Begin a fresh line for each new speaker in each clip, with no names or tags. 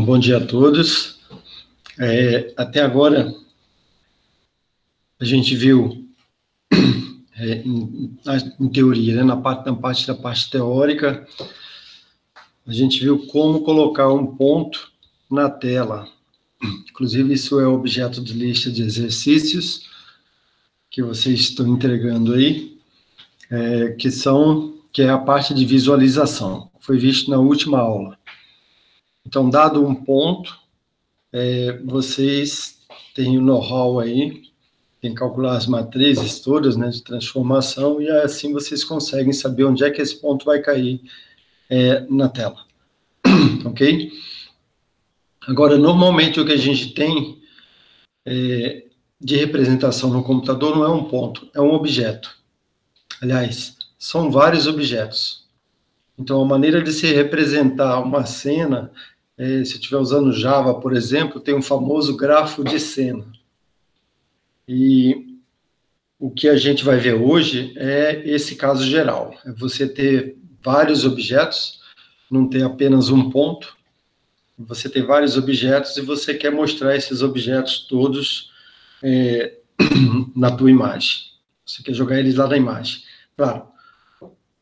Bom dia a todos. Até agora, a gente viu, em teoria, né, na parte da parte teórica, a gente viu como colocar um ponto na tela. Inclusive, isso é objeto de lista de exercícios que vocês estão entregando aí, que é a parte de visualização. Foi visto na última aula. Então, dado um ponto, vocês têm o know-how aí, tem que calcular as matrizes todas, né, de transformação, e assim vocês conseguem saber onde é que esse ponto vai cair na tela. Ok? Agora, normalmente o que a gente tem de representação no computador não é um ponto, é um objeto. Aliás, são vários objetos. Então, a maneira de se representar uma cena, se eu estiver usando Java, por exemplo, tem um famoso grafo de cena. E o que a gente vai ver hoje é esse caso geral. É você ter vários objetos, não ter apenas um ponto. Você tem vários objetos e você quer mostrar esses objetos todos na tua imagem. Você quer jogar eles lá na imagem. Claro,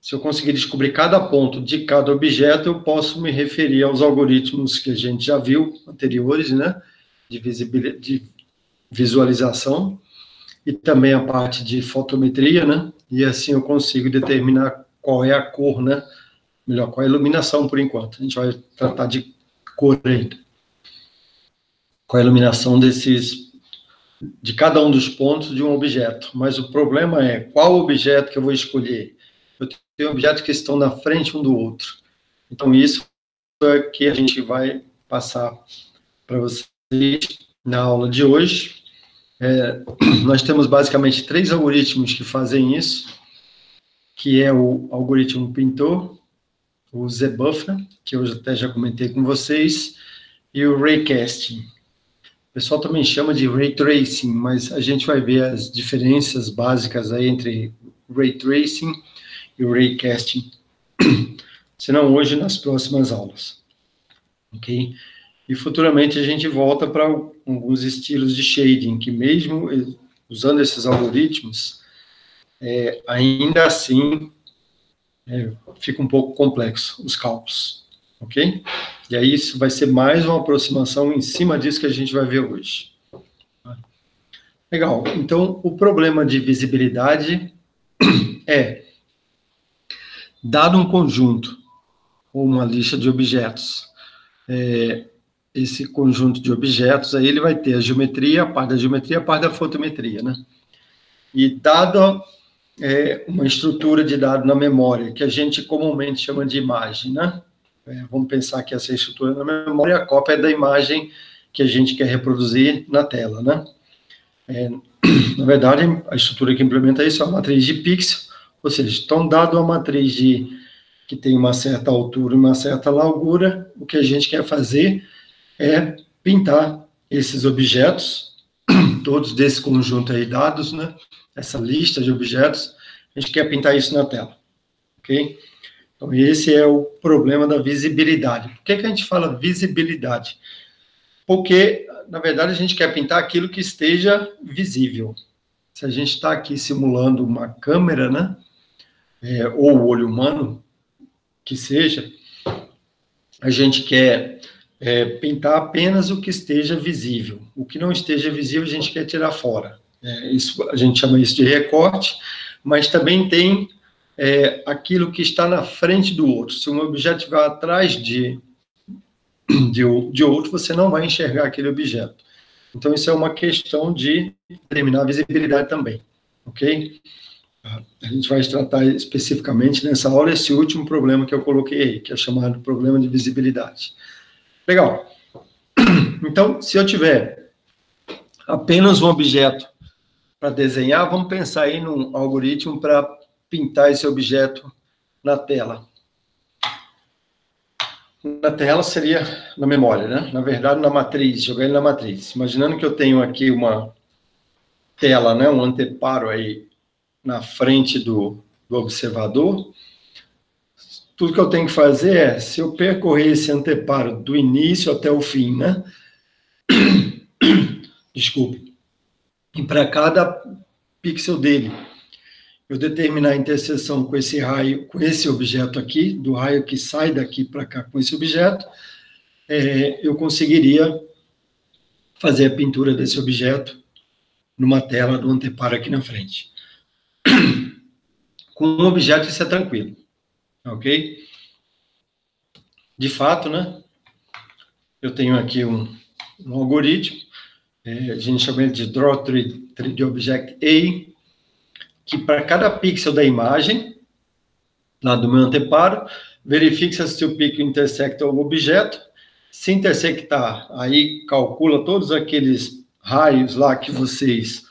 se eu conseguir descobrir cada ponto de cada objeto, eu posso me referir aos algoritmos que a gente já viu anteriores, né, de visualização, e também a parte de fotometria, né, e assim eu consigo determinar qual é a cor, né, melhor, qual é a iluminação por enquanto. A gente vai tratar de cor ainda. Qual é a iluminação de cada um dos pontos de um objeto. Mas o problema é qual objeto que eu vou escolher. Eu tenho objetos que estão na frente um do outro. Então, isso é que a gente vai passar para vocês na aula de hoje. Nós temos basicamente 3 algoritmos que fazem isso, que é o algoritmo pintor, o ZBuffer, que eu até já comentei com vocês, e o Raycasting. O pessoal também chama de Ray Tracing, mas a gente vai ver as diferenças básicas aí entre Ray Tracing e o Raycasting, senão hoje nas próximas aulas. Ok? E futuramente a gente volta para alguns estilos de shading, que mesmo usando esses algoritmos, ainda assim fica um pouco complexo os cálculos. Ok? E aí isso vai ser mais uma aproximação em cima disso que a gente vai ver hoje. Legal. Então, o problema de visibilidade dado um conjunto ou uma lista de objetos, esse conjunto de objetos, aí ele vai ter a geometria, a parte da geometria, a parte da fotometria, né? E dado uma estrutura de dado na memória, que a gente comumente chama de imagem, né? Vamos pensar que essa estrutura na memória é a cópia da imagem que a gente quer reproduzir na tela, né? Na verdade, a estrutura que implementa isso é uma matriz de pixel, ou seja, estão dado uma matriz que tem uma certa altura e uma certa largura, o que a gente quer fazer é pintar esses objetos, todos desse conjunto aí dados, né? Essa lista de objetos, a gente quer pintar isso na tela, ok? Então, esse é o problema da visibilidade. Por que a gente fala visibilidade? Porque, na verdade, a gente quer pintar aquilo que esteja visível. Se a gente está aqui simulando uma câmera, né, ou o olho humano, que seja, a gente quer pintar apenas o que esteja visível. O que não esteja visível, a gente quer tirar fora. Isso, a gente chama isso de recorte, mas também tem aquilo que está na frente do outro. Se um objeto estiver atrás de outro, você não vai enxergar aquele objeto. Então, isso é uma questão de determinar a visibilidade também, ok? A gente vai tratar especificamente nessa aula esse último problema que eu coloquei aí, que é chamado problema de visibilidade. Legal. Então, se eu tiver apenas um objeto para desenhar, vamos pensar aí num algoritmo para pintar esse objeto na tela. Na tela seria na memória, né? Na verdade, na matriz, jogar ele na matriz. Imaginando que eu tenho aqui uma tela, né? Um anteparo aí na frente do observador. tudo que eu tenho que fazer é, se eu percorrer esse anteparo do início até o fim, né? Desculpe. E para cada pixel dele, eu determinar a interseção com esse raio, com esse objeto aqui, do raio que sai daqui para cá com esse objeto, eu conseguiria fazer a pintura desse objeto numa tela do anteparo aqui na frente. Com um objeto isso é tranquilo, ok? De fato, né? Eu tenho aqui um algoritmo, a gente chama ele de Draw 3D Object A, que para cada pixel da imagem, lá do meu anteparo, verifica se o pixel intersecta o objeto. Se intersectar, aí calcula todos aqueles raios lá que vocês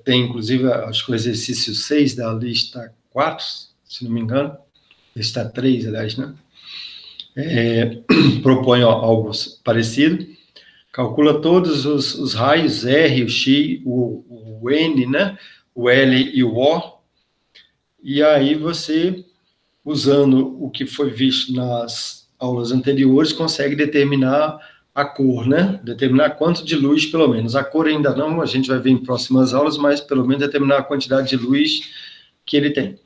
têm, inclusive, acho que o exercício 6 da lista 4, se não me engano, lista 3, aliás, né? Propõe algo parecido. Calcula todos os raios R, o X, o N, né? O L e o O, e aí você, usando o que foi visto nas aulas anteriores, consegue determinar a cor, né? Determinar quanto de luz, pelo menos. A cor ainda não, a gente vai ver em próximas aulas, mas pelo menos determinar a quantidade de luz que ele tem.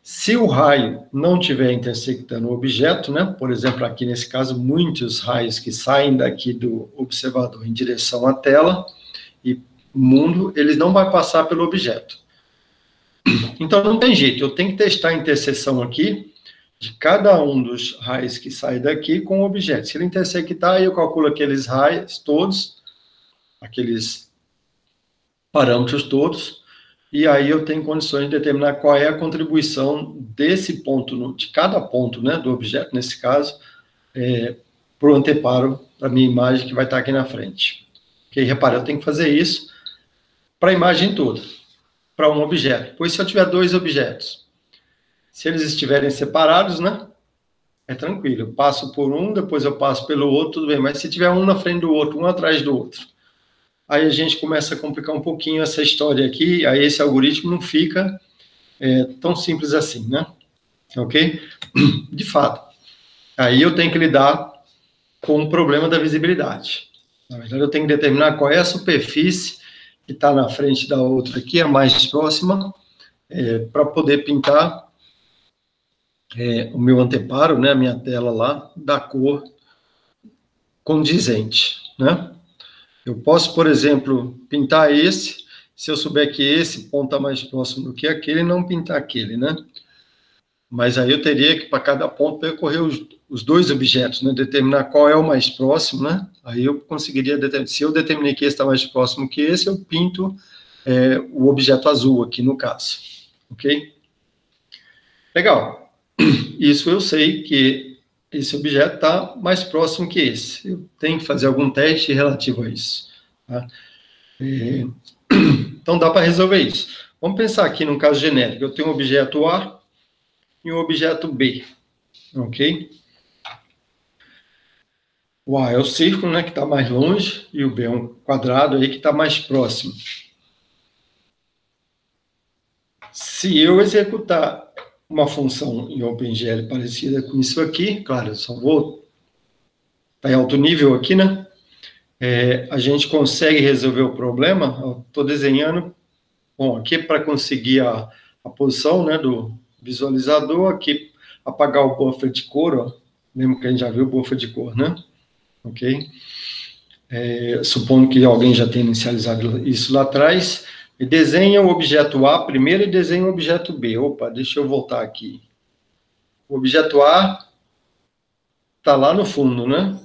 Se o raio não estiver intersectando o objeto, né? Por exemplo, aqui nesse caso, muitos raios que saem daqui do observador em direção à tela e mundo, eles não vão passar pelo objeto. Então, não tem jeito, eu tenho que testar a interseção aqui de cada um dos raios que sai daqui com o objeto. Se ele intersectar, eu calculo aqueles raios todos, aqueles parâmetros todos, e aí eu tenho condições de determinar qual é a contribuição desse ponto, de cada ponto, né, do objeto, nesse caso, para o anteparo da minha imagem que vai estar aqui na frente. Ok? Repara, eu tenho que fazer isso para a imagem toda, para um objeto. Pois se eu tiver dois objetos, se eles estiverem separados, né, é tranquilo. Eu passo por um, depois eu passo pelo outro, tudo bem. Mas se tiver um na frente do outro, um atrás do outro, aí a gente começa a complicar um pouquinho essa história aqui, aí esse algoritmo não fica tão simples assim, né? Ok? De fato. Aí eu tenho que lidar com o problema da visibilidade. Na verdade, eu tenho que determinar qual é a superfície que está na frente da outra aqui, a mais próxima, para poder pintar o meu anteparo, né, a minha tela lá, da cor condizente, né? Eu posso, por exemplo, pintar esse, se eu souber que esse ponto está mais próximo do que aquele, não pintar aquele, né? Mas aí eu teria que, para cada ponto, percorrer os dois objetos, né? Determinar qual é o mais próximo, né? Aí eu conseguiria determinar. Se eu determinei que esse está mais próximo que esse, eu pinto o objeto azul aqui, no caso. Ok? Legal. Isso eu sei que esse objeto está mais próximo que esse. Eu tenho que fazer algum teste relativo a isso. Tá? Então, dá para resolver isso. Vamos pensar aqui num caso genérico. Eu tenho um objeto A e um objeto B. Ok? O A é o círculo, né, que está mais longe, e o B é um quadrado aí que está mais próximo. Se eu executar uma função em OpenGL parecida com isso aqui, claro, eu só vou estar em alto nível aqui, né? A gente consegue resolver o problema. Estou desenhando, bom, aqui para conseguir a posição, né, do visualizador, aqui apagar o buffer de cor, ó. Lembra que a gente já viu o buffer de cor, né? Ok? Supondo que alguém já tenha inicializado isso lá atrás, e desenha o objeto A primeiro e desenha o objeto B. Opa, deixa eu voltar aqui. O objeto A está lá no fundo, né?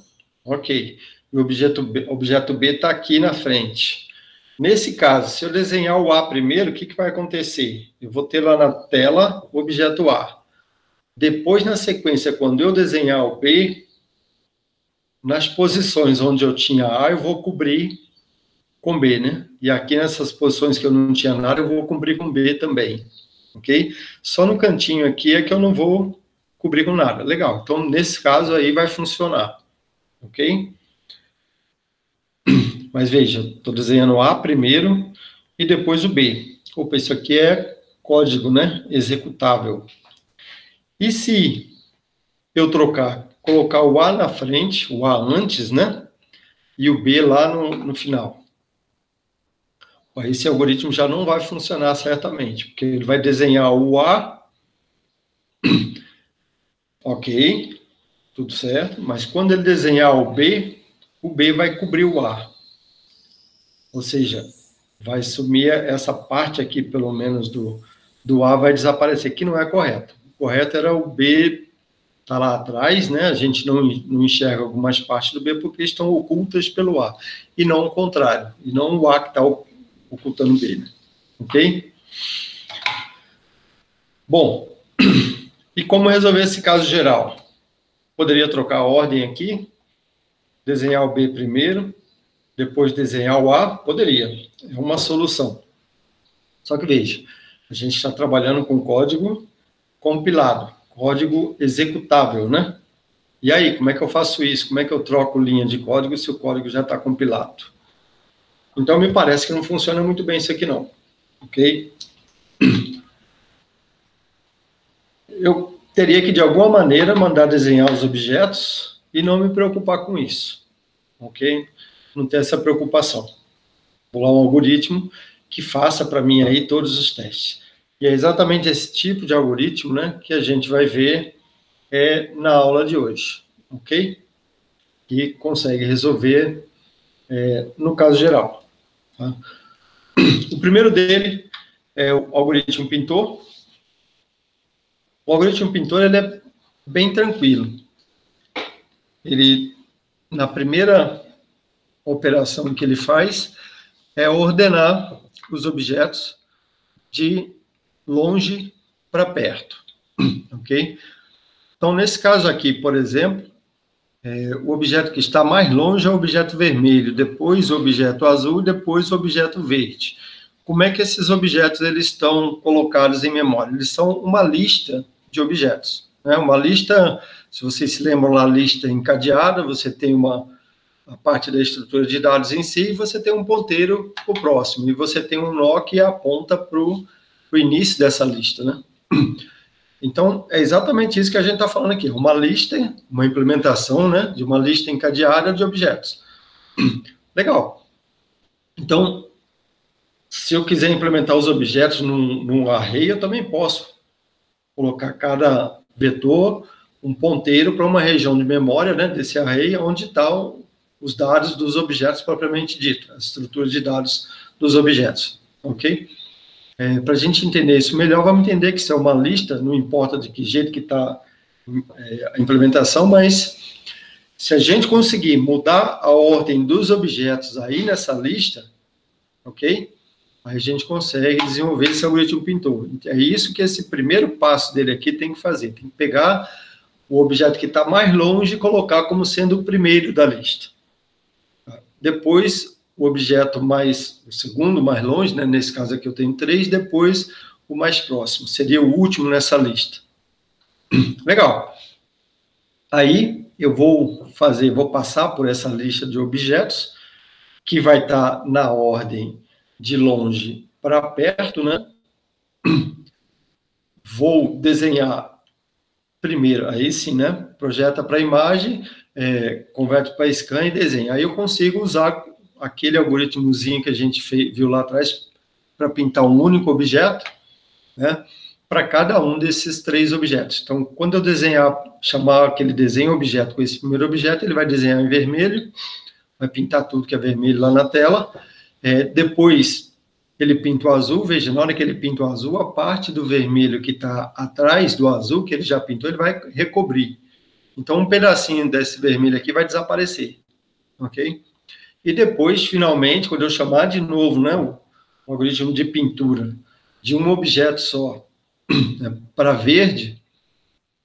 Ok. E o objeto B está aqui na frente. Nesse caso, se eu desenhar o A primeiro, o que vai acontecer? Eu vou ter lá na tela o objeto A. Depois, na sequência, quando eu desenhar o B, nas posições onde eu tinha A, eu vou cobrir com B, né? E aqui nessas posições que eu não tinha nada, eu vou cobrir com B também, ok? Só no cantinho aqui é que eu não vou cobrir com nada. Legal, então nesse caso aí vai funcionar, ok? Mas veja, estou desenhando o A primeiro e depois o B. Opa, isso aqui é código, né? Executável. E se eu colocar o A na frente, o A antes, né? E o B lá no final. Esse algoritmo já não vai funcionar certamente, porque ele vai desenhar o A, ok, tudo certo, mas quando ele desenhar o B vai cobrir o A. Ou seja, vai sumir essa parte aqui, pelo menos, do A vai desaparecer, que não é correto. O correto era o B tá lá atrás, né? A gente não enxerga algumas partes do B porque estão ocultas pelo A, e não o contrário, e não o A que está ocultando o B, né? Ok? Bom, e como resolver esse caso geral? Poderia trocar a ordem aqui, desenhar o B primeiro, depois desenhar o A? Poderia, é uma solução. Só que veja, a gente está trabalhando com código compilado, código executável, né? E aí, como é que eu faço isso? Como é que eu troco linha de código se o código já está compilado? Então, me parece que não funciona muito bem isso aqui, não. Ok? Eu teria que, de alguma maneira, mandar desenhar os objetos e não me preocupar com isso. Ok? Não ter essa preocupação. Vou lá um algoritmo que faça para mim aí todos os testes. E é exatamente esse tipo de algoritmo, né, que a gente vai ver na aula de hoje. Ok? Que consegue resolver no caso geral. Tá? O primeiro dele é o algoritmo pintor. O algoritmo pintor ele é bem tranquilo. Ele, na primeira operação que ele faz, é ordenar os objetos de longe para perto. Ok? Então, nesse caso aqui, por exemplo, o objeto que está mais longe é o objeto vermelho, depois o objeto azul, depois o objeto verde. Como é que esses objetos eles estão colocados em memória? Eles são uma lista de objetos. Né? Uma lista, se vocês se lembram lá, lista encadeada, você tem a parte da estrutura de dados em si, e você tem um ponteiro para o próximo, e você tem um nó que aponta para o início dessa lista. Né? Então, é exatamente isso que a gente está falando aqui, uma lista, uma implementação, né, de uma lista encadeada de objetos. Legal. Então, se eu quiser implementar os objetos num array, eu também posso colocar cada vetor um ponteiro para uma região de memória, né, desse array, onde estão os dados dos objetos propriamente dito, a estrutura de dados dos objetos, ok? Para a gente entender isso melhor, vamos entender que isso é uma lista, não importa de que jeito que está a implementação, mas se a gente conseguir mudar a ordem dos objetos aí nessa lista, ok? Aí a gente consegue desenvolver esse algoritmo pintor. É isso que esse primeiro passo dele aqui tem que fazer. Tem que pegar o objeto que está mais longe e colocar como sendo o primeiro da lista. Depois, o segundo mais longe, né? Nesse caso aqui eu tenho 3, depois o mais próximo. Seria o último nessa lista. Legal. Aí eu vou passar por essa lista de objetos, que vai estar na ordem de longe para perto, né? Vou desenhar primeiro, aí sim, né? Projeta para imagem, converte para scan e desenha. Aí eu consigo usar aquele algoritmozinho que a gente viu lá atrás para pintar um único objeto, né? Para cada um desses 3 objetos. Então, quando eu chamar aquele desenho objeto com esse primeiro objeto, ele vai desenhar em vermelho, vai pintar tudo que é vermelho lá na tela. Depois, ele pinta o azul, veja, na hora que ele pinta o azul, a parte do vermelho que está atrás do azul, que ele já pintou, ele vai recobrir. Então, um pedacinho desse vermelho aqui vai desaparecer, ok? E depois, finalmente, quando eu chamar de novo, né, o algoritmo de pintura de um objeto só, né, para verde,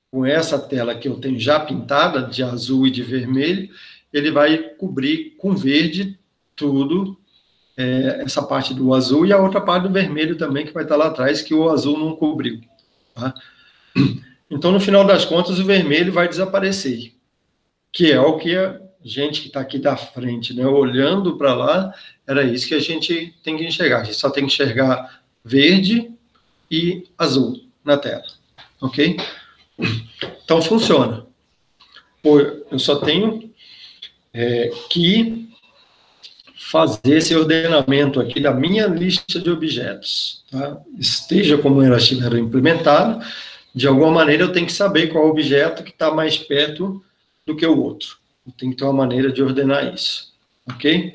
com essa tela que eu tenho já pintada, de azul e de vermelho, ele vai cobrir com verde tudo, essa parte do azul e a outra parte do vermelho também, que vai estar lá atrás, que o azul não cobriu. Tá? Então, no final das contas, o vermelho vai desaparecer, que é o que a gente que está aqui da frente, né, olhando para lá, era isso que a gente tem que enxergar. A gente só tem que enxergar verde e azul na tela, ok? Então, funciona. Pô, eu só tenho que fazer esse ordenamento aqui da minha lista de objetos. Tá? Esteja como elas estiveram implementadas, de alguma maneira eu tenho que saber qual objeto que está mais perto do que o outro. Eu tenho que ter uma maneira de ordenar isso. Ok?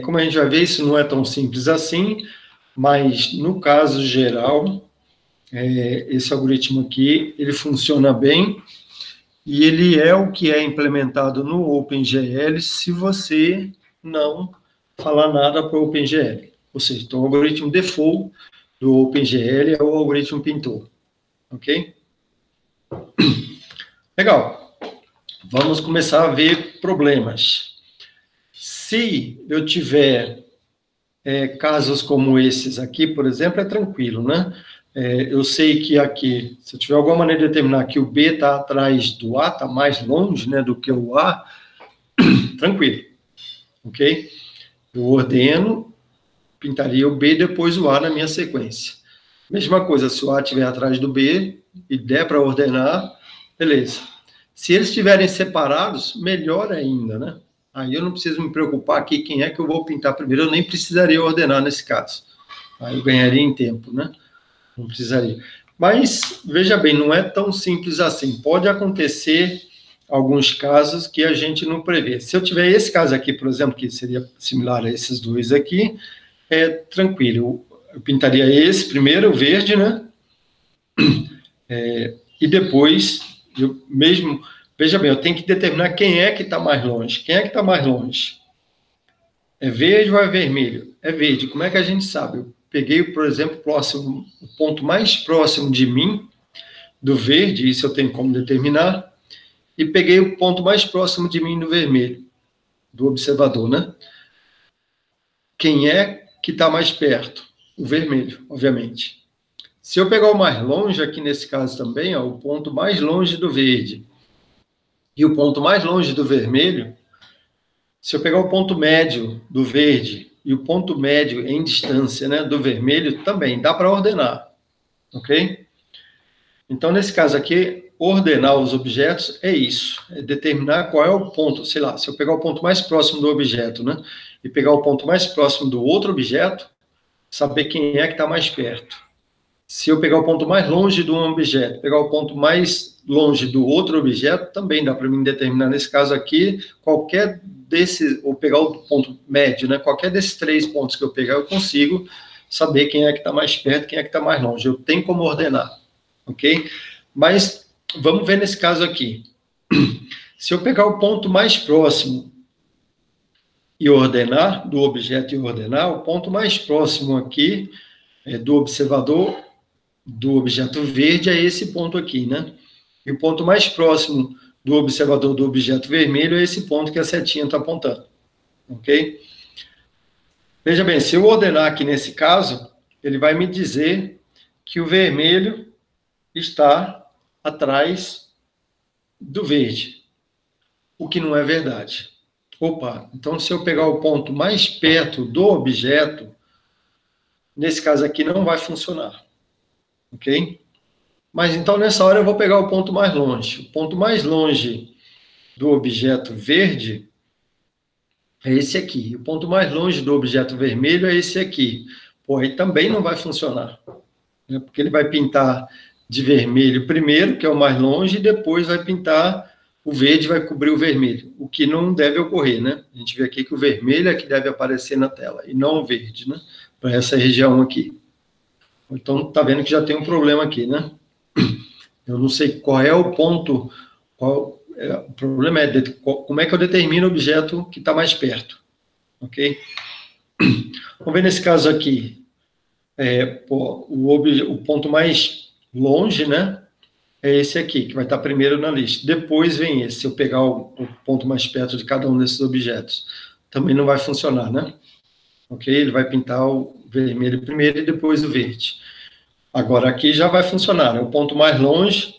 Como a gente vai ver, isso não é tão simples assim, mas no caso geral, esse algoritmo aqui, ele funciona bem, e ele é o que é implementado no OpenGL se você não falar nada para o OpenGL. Ou seja, então, o algoritmo default do OpenGL é o algoritmo pintor. Ok? Legal. Vamos começar a ver problemas. Se eu tiver casos como esses aqui, por exemplo, é tranquilo, né? Eu sei que aqui, se eu tiver alguma maneira de determinar que o B está atrás do A, está mais longe, né, do que o A, tranquilo, ok? Eu ordeno, pintaria o B e depois o A na minha sequência. Mesma coisa, se o A estiver atrás do B e der para ordenar, beleza. Se eles estiverem separados, melhor ainda, né? Aí eu não preciso me preocupar aqui quem é que eu vou pintar primeiro, eu nem precisaria ordenar nesse caso. Aí eu ganharia em tempo, né? Não precisaria. Mas, veja bem, não é tão simples assim. Pode acontecer alguns casos que a gente não prevê. Se eu tiver esse caso aqui, por exemplo, que seria similar a esses dois aqui, tranquilo. Eu pintaria esse primeiro, o verde, né? E depois, veja bem, eu tenho que determinar quem é que está mais longe. Quem é que está mais longe? É verde ou é vermelho? É verde. Como é que a gente sabe? Eu peguei, por exemplo, o ponto mais próximo de mim, do verde, isso eu tenho como determinar, e peguei o ponto mais próximo de mim do vermelho, do observador, né? Quem é que está mais perto? O vermelho, obviamente. Se eu pegar o mais longe, aqui nesse caso também, o ponto mais longe do verde e o ponto mais longe do vermelho, se eu pegar o ponto médio do verde e o ponto médio em distância, né, do vermelho, também dá para ordenar, ok? Então, nesse caso aqui, ordenar os objetos é isso, é determinar qual é o ponto, sei lá, se eu pegar o ponto mais próximo do objeto, né, e pegar o ponto mais próximo do outro objeto, saber quem é que está mais perto. Se eu pegar o ponto mais longe de um objeto, pegar o ponto mais longe do outro objeto, também dá para mim determinar, nesse caso aqui, qualquer desses, ou pegar o ponto médio, né? Qualquer desses 3 pontos que eu pegar, eu consigo saber quem é que está mais perto, quem é que está mais longe. Eu tenho como ordenar, ok? Mas vamos ver nesse caso aqui. Se eu pegar o ponto mais próximo e ordenar, do objeto e ordenar, o ponto mais próximo aqui do observador, do objeto verde, é esse ponto aqui, né? E o ponto mais próximo do observador do objeto vermelho é esse ponto que a setinha está apontando, ok? Veja bem, se eu ordenar aqui nesse caso, ele vai me dizer que o vermelho está atrás do verde, o que não é verdade. Opa, então se eu pegar o ponto mais perto do objeto, nesse caso aqui não vai funcionar, ok? Mas então nessa hora eu vou pegar o ponto mais longe. O ponto mais longe do objeto verde é esse aqui. O ponto mais longe do objeto vermelho é esse aqui. Pô, aí também não vai funcionar, né? Porque ele vai pintar de vermelho primeiro, que é o mais longe, e depois vai pintar o verde, vai cobrir o vermelho, o que não deve ocorrer, né? A gente vê aqui que o vermelho é que deve aparecer na tela, e não o verde, né? Para essa região aqui. Então, tá vendo que já tem um problema aqui, né? Eu não sei qual é o ponto, o problema é como é que eu determino o objeto que está mais perto, ok? Vamos ver nesse caso aqui, o ponto mais longe, né, é esse aqui, que vai estar primeiro na lista. Depois vem esse, se eu pegar o ponto mais perto de cada um desses objetos. Também não vai funcionar, né? Ok? Ele vai pintar o vermelho primeiro e depois o verde. Agora, aqui já vai funcionar, né? O ponto mais longe,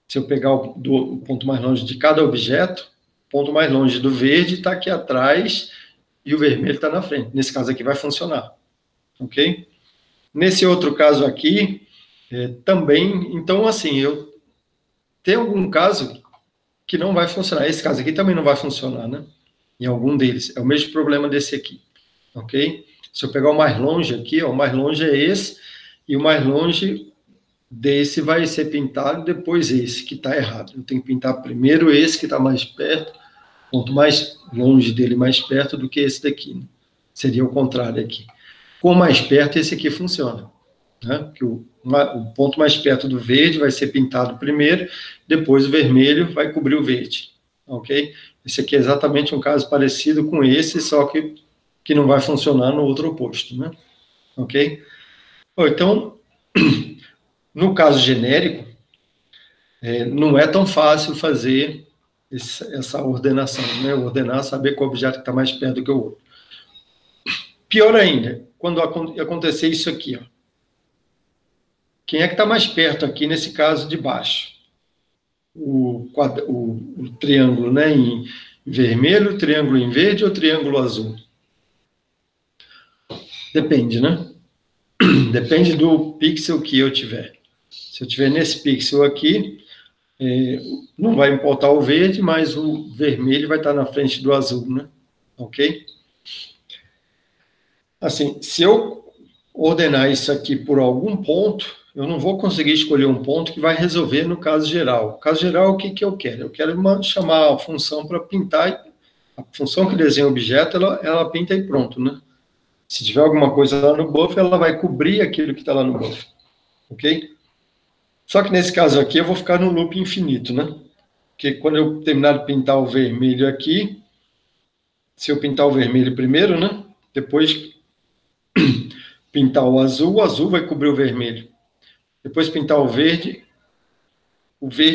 se eu pegar o ponto mais longe de cada objeto, o ponto mais longe do verde está aqui atrás e o vermelho está na frente. Nesse caso aqui vai funcionar, ok? Nesse outro caso aqui, Também, então, assim, tem algum caso que não vai funcionar. Esse caso aqui também não vai funcionar, né? Em algum deles. É o mesmo problema desse aqui, ok? Se eu pegar o mais longe aqui, ó, o mais longe é esse, e o mais longe desse vai ser pintado, depois esse, que está errado. Eu tenho que pintar primeiro esse que está mais perto, quanto mais longe dele, mais perto do que esse daqui. Né? Seria o contrário aqui. Com mais perto, esse aqui funciona. Né? Porque o ponto mais perto do verde vai ser pintado primeiro, depois o vermelho vai cobrir o verde. Ok? Esse aqui é exatamente um caso parecido com esse, só que não vai funcionar no outro oposto. Né? Ok? Então, no caso genérico, não é tão fácil fazer essa ordenação, né? Ordenar, saber qual objeto está mais perto do que o outro. Pior ainda, quando acontecer isso aqui, ó. Quem é que está mais perto aqui nesse caso de baixo? O triângulo, né, em vermelho, triângulo em verde ou triângulo azul? Depende, né? Depende do pixel que eu tiver. Se eu tiver nesse pixel aqui, não vai importar o verde, mas o vermelho vai estar na frente do azul, né? Ok? Assim, se eu ordenar isso aqui por algum ponto, eu não vou conseguir escolher um ponto que vai resolver no caso geral. No caso geral, o que eu quero? Eu quero chamar a função para pintar, a função que desenha o objeto, ela pinta e pronto, né? Se tiver alguma coisa lá no buffer, ela vai cobrir aquilo que está lá no buffer, ok? Só que nesse caso aqui, eu vou ficar no loop infinito, né? Porque quando eu terminar de pintar o vermelho aqui, se eu pintar o vermelho primeiro, né? Depois pintar o azul vai cobrir o vermelho. Depois pintar o verde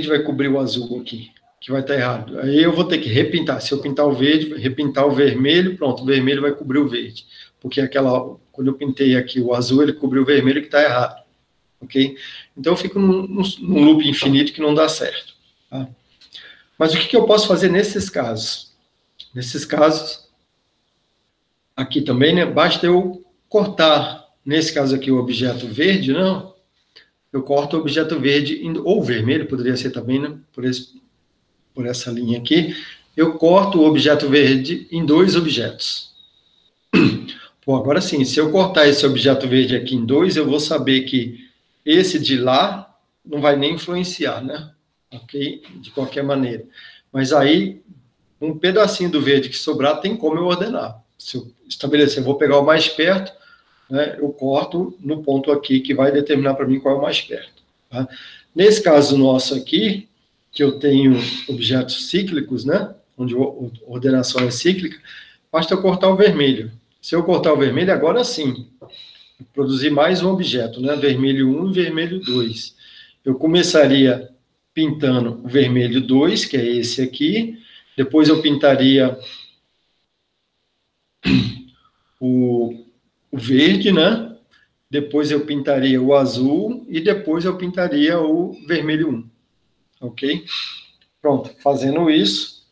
vai cobrir o azul aqui, que vai estar errado. Aí eu vou ter que repintar. Se eu pintar o verde, repintar o vermelho, pronto, o vermelho vai cobrir o verde. Porque quando eu pintei aqui o azul, ele cobriu o vermelho que está errado. Ok? Então eu fico num loop infinito que não dá certo. Tá? Mas o que eu posso fazer nesses casos? Nesses casos, aqui também, né? Basta eu cortar, nesse caso aqui, o objeto verde, não? Eu corto o objeto verde, ou vermelho, poderia ser também, né? Por essa linha aqui. Eu corto o objeto verde em 2 objetos. Pô, agora sim, se eu cortar esse objeto verde aqui em 2, eu vou saber que esse de lá não vai nem influenciar, né? Ok? De qualquer maneira. Mas aí, um pedacinho do verde que sobrar, tem como eu ordenar. Se eu estabelecer, eu vou pegar o mais perto, né, eu corto no ponto aqui que vai determinar para mim qual é o mais perto. Tá? Nesse caso nosso aqui, que eu tenho objetos cíclicos, né, onde a ordenação é cíclica, basta eu cortar o vermelho. Se eu cortar o vermelho, agora sim, produzir mais um objeto, né, vermelho 1 e vermelho 2. Eu começaria pintando o vermelho 2, que é esse aqui, depois eu pintaria o verde, né? Depois eu pintaria o azul e depois eu pintaria o vermelho 1. Ok? Pronto, fazendo isso,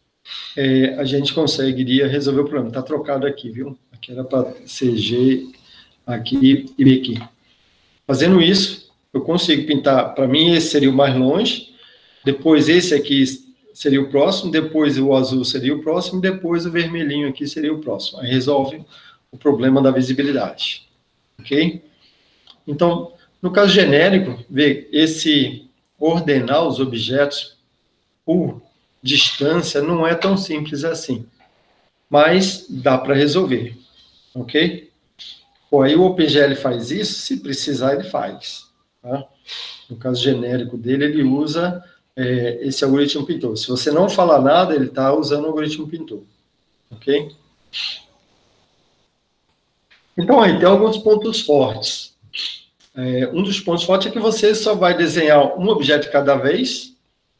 a gente conseguiria resolver o problema. Está trocado aqui, viu? Aqui era para CG, aqui e B aqui. Fazendo isso, eu consigo pintar, para mim esse seria o mais longe, depois esse aqui seria o próximo, depois o azul seria o próximo, depois o vermelhinho aqui seria o próximo. Aí resolve o problema da visibilidade. Ok? Então, no caso genérico, esse ordenar os objetos por distância não é tão simples assim, mas dá para resolver, ok? Pô, aí o OpenGL faz isso, se precisar ele faz. Tá? No caso genérico dele, ele usa esse algoritmo pintor. Se você não falar nada, ele está usando o algoritmo pintor, ok? Então, aí tem alguns pontos fortes. Um dos pontos fortes é que você só vai desenhar um objeto cada vez,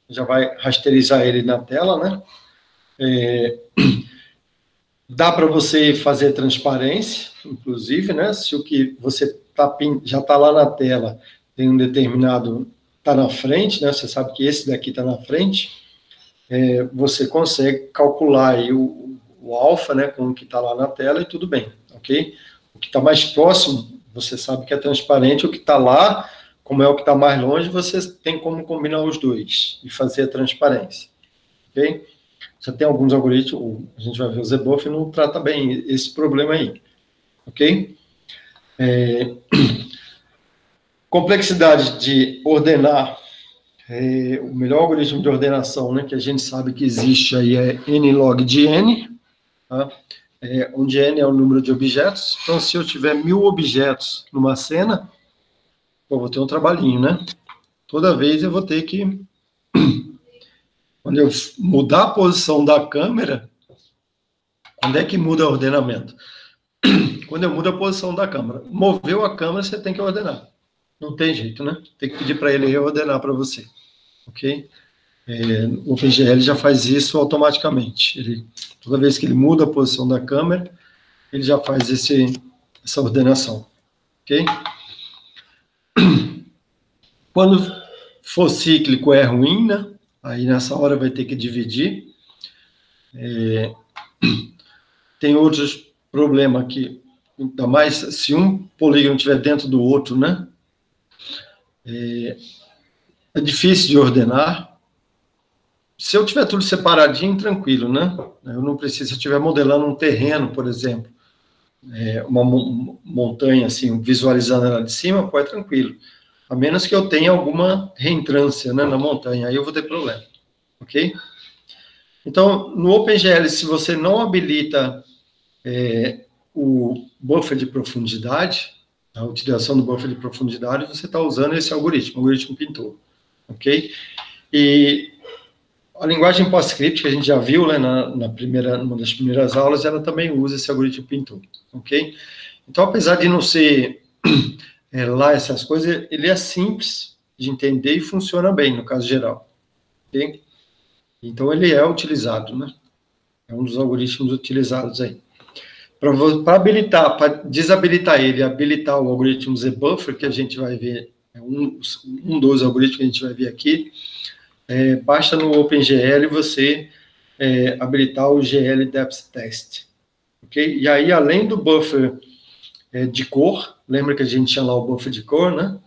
já vai rasterizar ele na tela, né? Dá para você fazer transparência, inclusive, né? Se o que você já está lá na tela tem um determinado, está na frente, né? Você sabe que esse daqui está na frente, você consegue calcular aí o alfa, né? Com o que está lá na tela e tudo bem, ok? O que está mais próximo, você sabe que é transparente, o que está lá, como é o que está mais longe, você tem como combinar os dois e fazer a transparência, ok? Já tem alguns algoritmos, a gente vai ver o ZBuffer não trata bem esse problema aí, ok? Complexidade de ordenar, o melhor algoritmo de ordenação, né, que a gente sabe que existe aí é n log de n, tá? Onde n é o número de objetos. Então, se eu tiver 1000 objetos numa cena, eu vou ter um trabalhinho, né? Toda vez eu vou ter que, quando eu mudar a posição da câmera, quando é que muda o ordenamento? Quando eu mudo a posição da câmera. Moveu a câmera, você tem que ordenar. Não tem jeito, né? Tem que pedir para ele ordenar para você, ok? O OpenGL já faz isso automaticamente. Toda vez que ele muda a posição da câmera, ele já faz essa ordenação, ok? Quando for cíclico é ruim, né? Aí nessa hora vai ter que dividir. Tem outros problemas aqui, ainda mais se um polígono estiver dentro do outro, né? É difícil de ordenar. Se eu tiver tudo separadinho, tranquilo, né? Eu não preciso, se eu estiver modelando um terreno, por exemplo, uma montanha, assim, visualizando ela de cima, pô, é tranquilo. A menos que eu tenha alguma reentrância, né, na montanha, aí eu vou ter problema, ok? Então, no OpenGL, se você não habilita o buffer de profundidade, a utilização do buffer de profundidade, você está usando esse algoritmo, o algoritmo Pintor, ok? E a linguagem PostScript, que a gente já viu, né, numa das primeiras aulas, ela também usa esse algoritmo Pintor, ok? Então, apesar de não ser lá essas coisas, ele é simples de entender e funciona bem, no caso geral, ok? Então, ele é utilizado, né? É um dos algoritmos utilizados aí. Para habilitar, para desabilitar ele, habilitar o algoritmo ZBuffer, que a gente vai ver, um dos algoritmos que a gente vai ver aqui, basta no OpenGL você habilitar o GL Depth Test, ok? E aí, além do buffer de cor, lembra que a gente tinha lá o buffer de cor, né?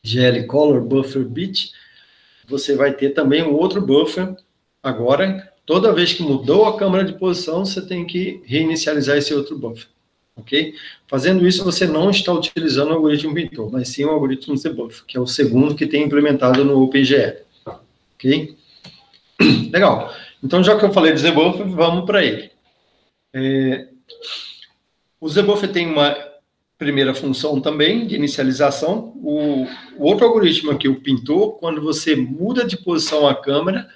GL Color Buffer Bit, você vai ter também um outro buffer. Agora, toda vez que mudou a câmera de posição, você tem que reinicializar esse outro buffer, ok? Fazendo isso, você não está utilizando o algoritmo Pintor, mas sim o algoritmo ZBuffer, que é o segundo que tem implementado no OpenGL, ok? Legal. Então, já que eu falei de ZBuffer, vamos para ele. O ZBuffer tem uma primeira função também, de inicialização. O outro algoritmo aqui, o Pintor, quando você muda de posição a câmera,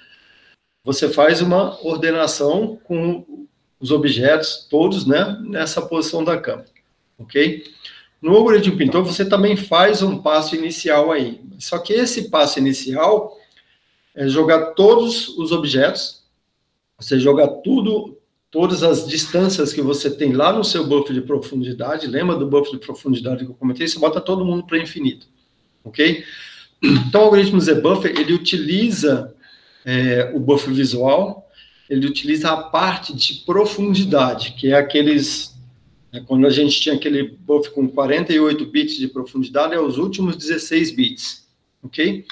você faz uma ordenação com os objetos todos, né, nessa posição da câmera, ok? No algoritmo Pintor, você também faz um passo inicial aí. Só que esse passo inicial é jogar todos os objetos, você joga todas as distâncias que você tem lá no seu buffer de profundidade, lembra do buffer de profundidade que eu comentei? Você bota todo mundo para infinito, ok? Então, o algoritmo ZBuffer, ele utiliza o buffer visual, ele utiliza a parte de profundidade, que é aqueles... quando a gente tinha aquele buffer com 48 bits de profundidade, é os últimos 16 bits, ok?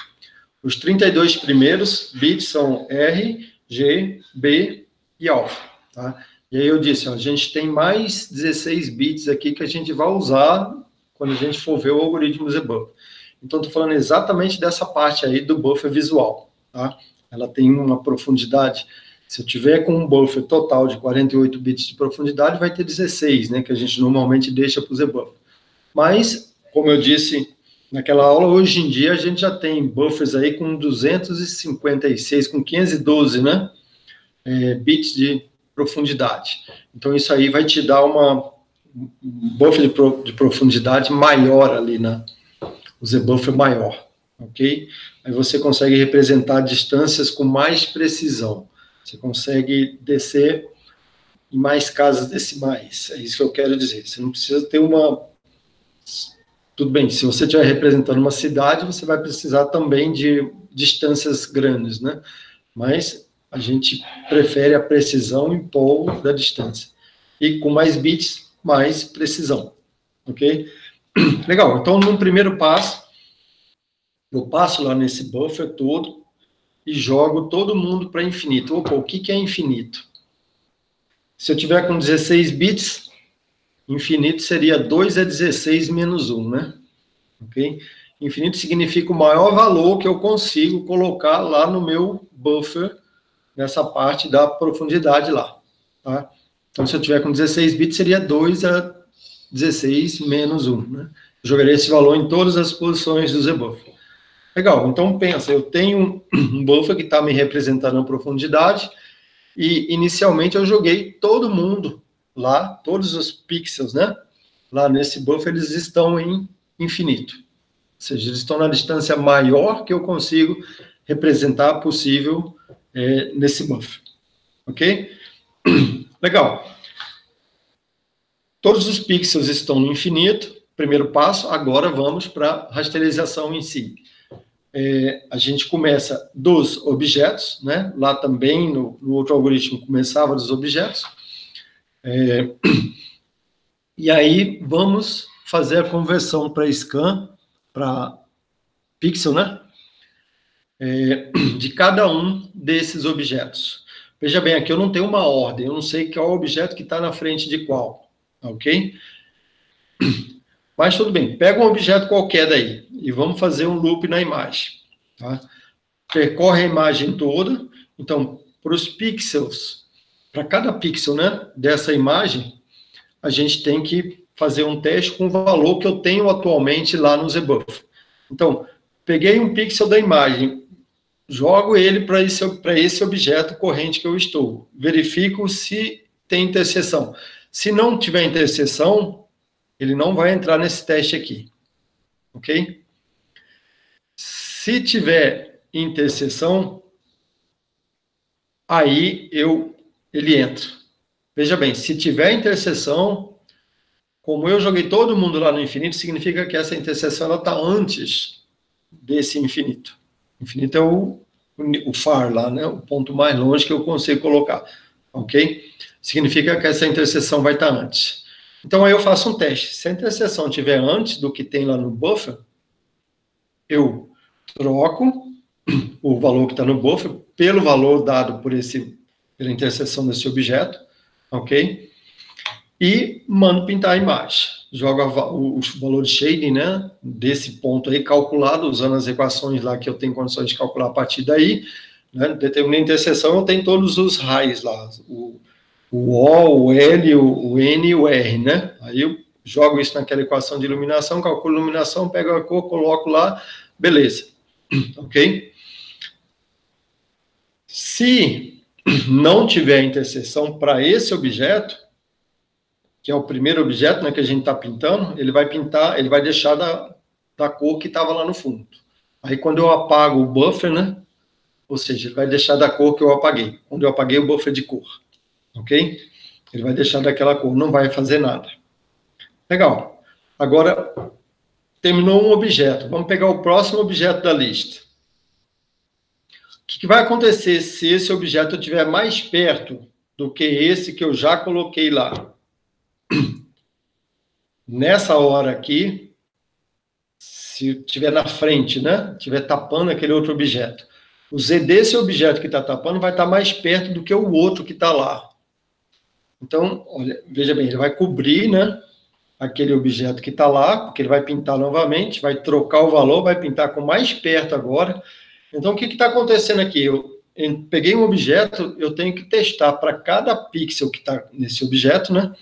Os 32 primeiros bits são R, G, B e alfa, tá? E aí eu disse, ó, a gente tem mais 16 bits aqui que a gente vai usar quando a gente for ver o algoritmo ZBuffer. Então, estou falando exatamente dessa parte aí do buffer visual, tá? Ela tem uma profundidade, se eu tiver com um buffer total de 48 bits de profundidade, vai ter 16, né, que a gente normalmente deixa para o ZBuffer. Mas, como eu disse naquela aula, hoje em dia a gente já tem buffers aí com 256, com 512, né, bits de profundidade. Então, isso aí vai te dar um buffer de profundidade maior ali, né, o ZBuffer maior, ok? Aí você consegue representar distâncias com mais precisão. Você consegue descer em mais casas decimais. É isso que eu quero dizer. Você não precisa ter uma... Tudo bem, se você estiver representando uma cidade, você vai precisar também de distâncias grandes, né? Mas a gente prefere a precisão em polo da distância. E com mais bits, mais precisão, ok? Legal. Então, no primeiro passo, Eu passo lá nesse buffer todo e jogo todo mundo para infinito. Opa, o que é infinito? Se eu tiver com 16 bits, infinito seria 2 a 16 menos 1, né? Ok? Infinito significa o maior valor que eu consigo colocar lá no meu buffer, nessa parte da profundidade lá. Tá? Então, se eu tiver com 16 bits, seria 2 a 16 menos 1. Né? Eu jogaria esse valor em todas as posições do ZBuffer. Legal, então pensa, eu tenho um buffer que está me representando a profundidade, e inicialmente eu joguei todo mundo lá, todos os pixels, né? Lá nesse buffer, eles estão em infinito. Ou seja, eles estão na distância maior que eu consigo representar possível nesse buffer. Ok? Legal. Todos os pixels estão no infinito. Primeiro passo, agora vamos para a rasterização em si. A gente começa dos objetos, né? Lá também, no outro algoritmo, começava dos objetos. E aí, vamos fazer a conversão para scan, para pixel, né? De cada um desses objetos. Veja bem, aqui eu não tenho uma ordem, eu não sei qual objeto que está na frente de qual, ok? Mas tudo bem, pega um objeto qualquer daí e vamos fazer um loop na imagem. Tá? Percorre a imagem toda, então, para os pixels, para cada pixel, né, dessa imagem, a gente tem que fazer um teste com o valor que eu tenho atualmente lá no ZBuffer. Então, peguei um pixel da imagem, jogo ele para esse objeto corrente que eu estou. Verifico se tem interseção. Se não tiver interseção, ele não vai entrar nesse teste aqui. Ok? Se tiver interseção, aí ele entra. Veja bem, se tiver interseção, como eu joguei todo mundo lá no infinito, significa que essa interseção está antes desse infinito. Infinito é o far lá, né? O ponto mais longe que eu consigo colocar. Ok? Significa que essa interseção vai estar antes. Então, aí eu faço um teste. Se a interseção estiver antes do que tem lá no buffer, eu troco o valor que está no buffer pelo valor dado pela interseção desse objeto, ok? E mando pintar a imagem. Jogo o valor de shading, né, desse ponto aí, calculado, usando as equações lá que eu tenho condições de calcular a partir daí. Né, determinei a interseção, eu tenho todos os raios lá, o O, o L, o N e o R, né? Aí eu jogo isso naquela equação de iluminação, calculo a iluminação, pego a cor, coloco lá, beleza. Ok? Se não tiver interseção para esse objeto, que é o primeiro objeto, né, que a gente está pintando, ele vai pintar, ele vai deixar da cor que estava lá no fundo. Aí quando eu apago o buffer, né? Ou seja, ele vai deixar da cor que eu apaguei. Quando eu apaguei o buffer de cor. Ok? Ele vai deixar daquela cor, não vai fazer nada. Legal. Agora, terminou um objeto. Vamos pegar o próximo objeto da lista. O que vai acontecer se esse objeto estiver mais perto do que esse que eu já coloquei lá? Nessa hora aqui, se estiver na frente, né? Estiver tapando aquele outro objeto. O Z desse objeto que está tapando vai estar mais perto do que o outro que está lá. Então, olha, veja bem, ele vai cobrir, né, aquele objeto que está lá, porque ele vai pintar novamente, vai trocar o valor, vai pintar com mais perto agora. Então, o que está acontecendo aqui? Eu peguei um objeto, eu tenho que testar para cada pixel que está nesse objeto, né,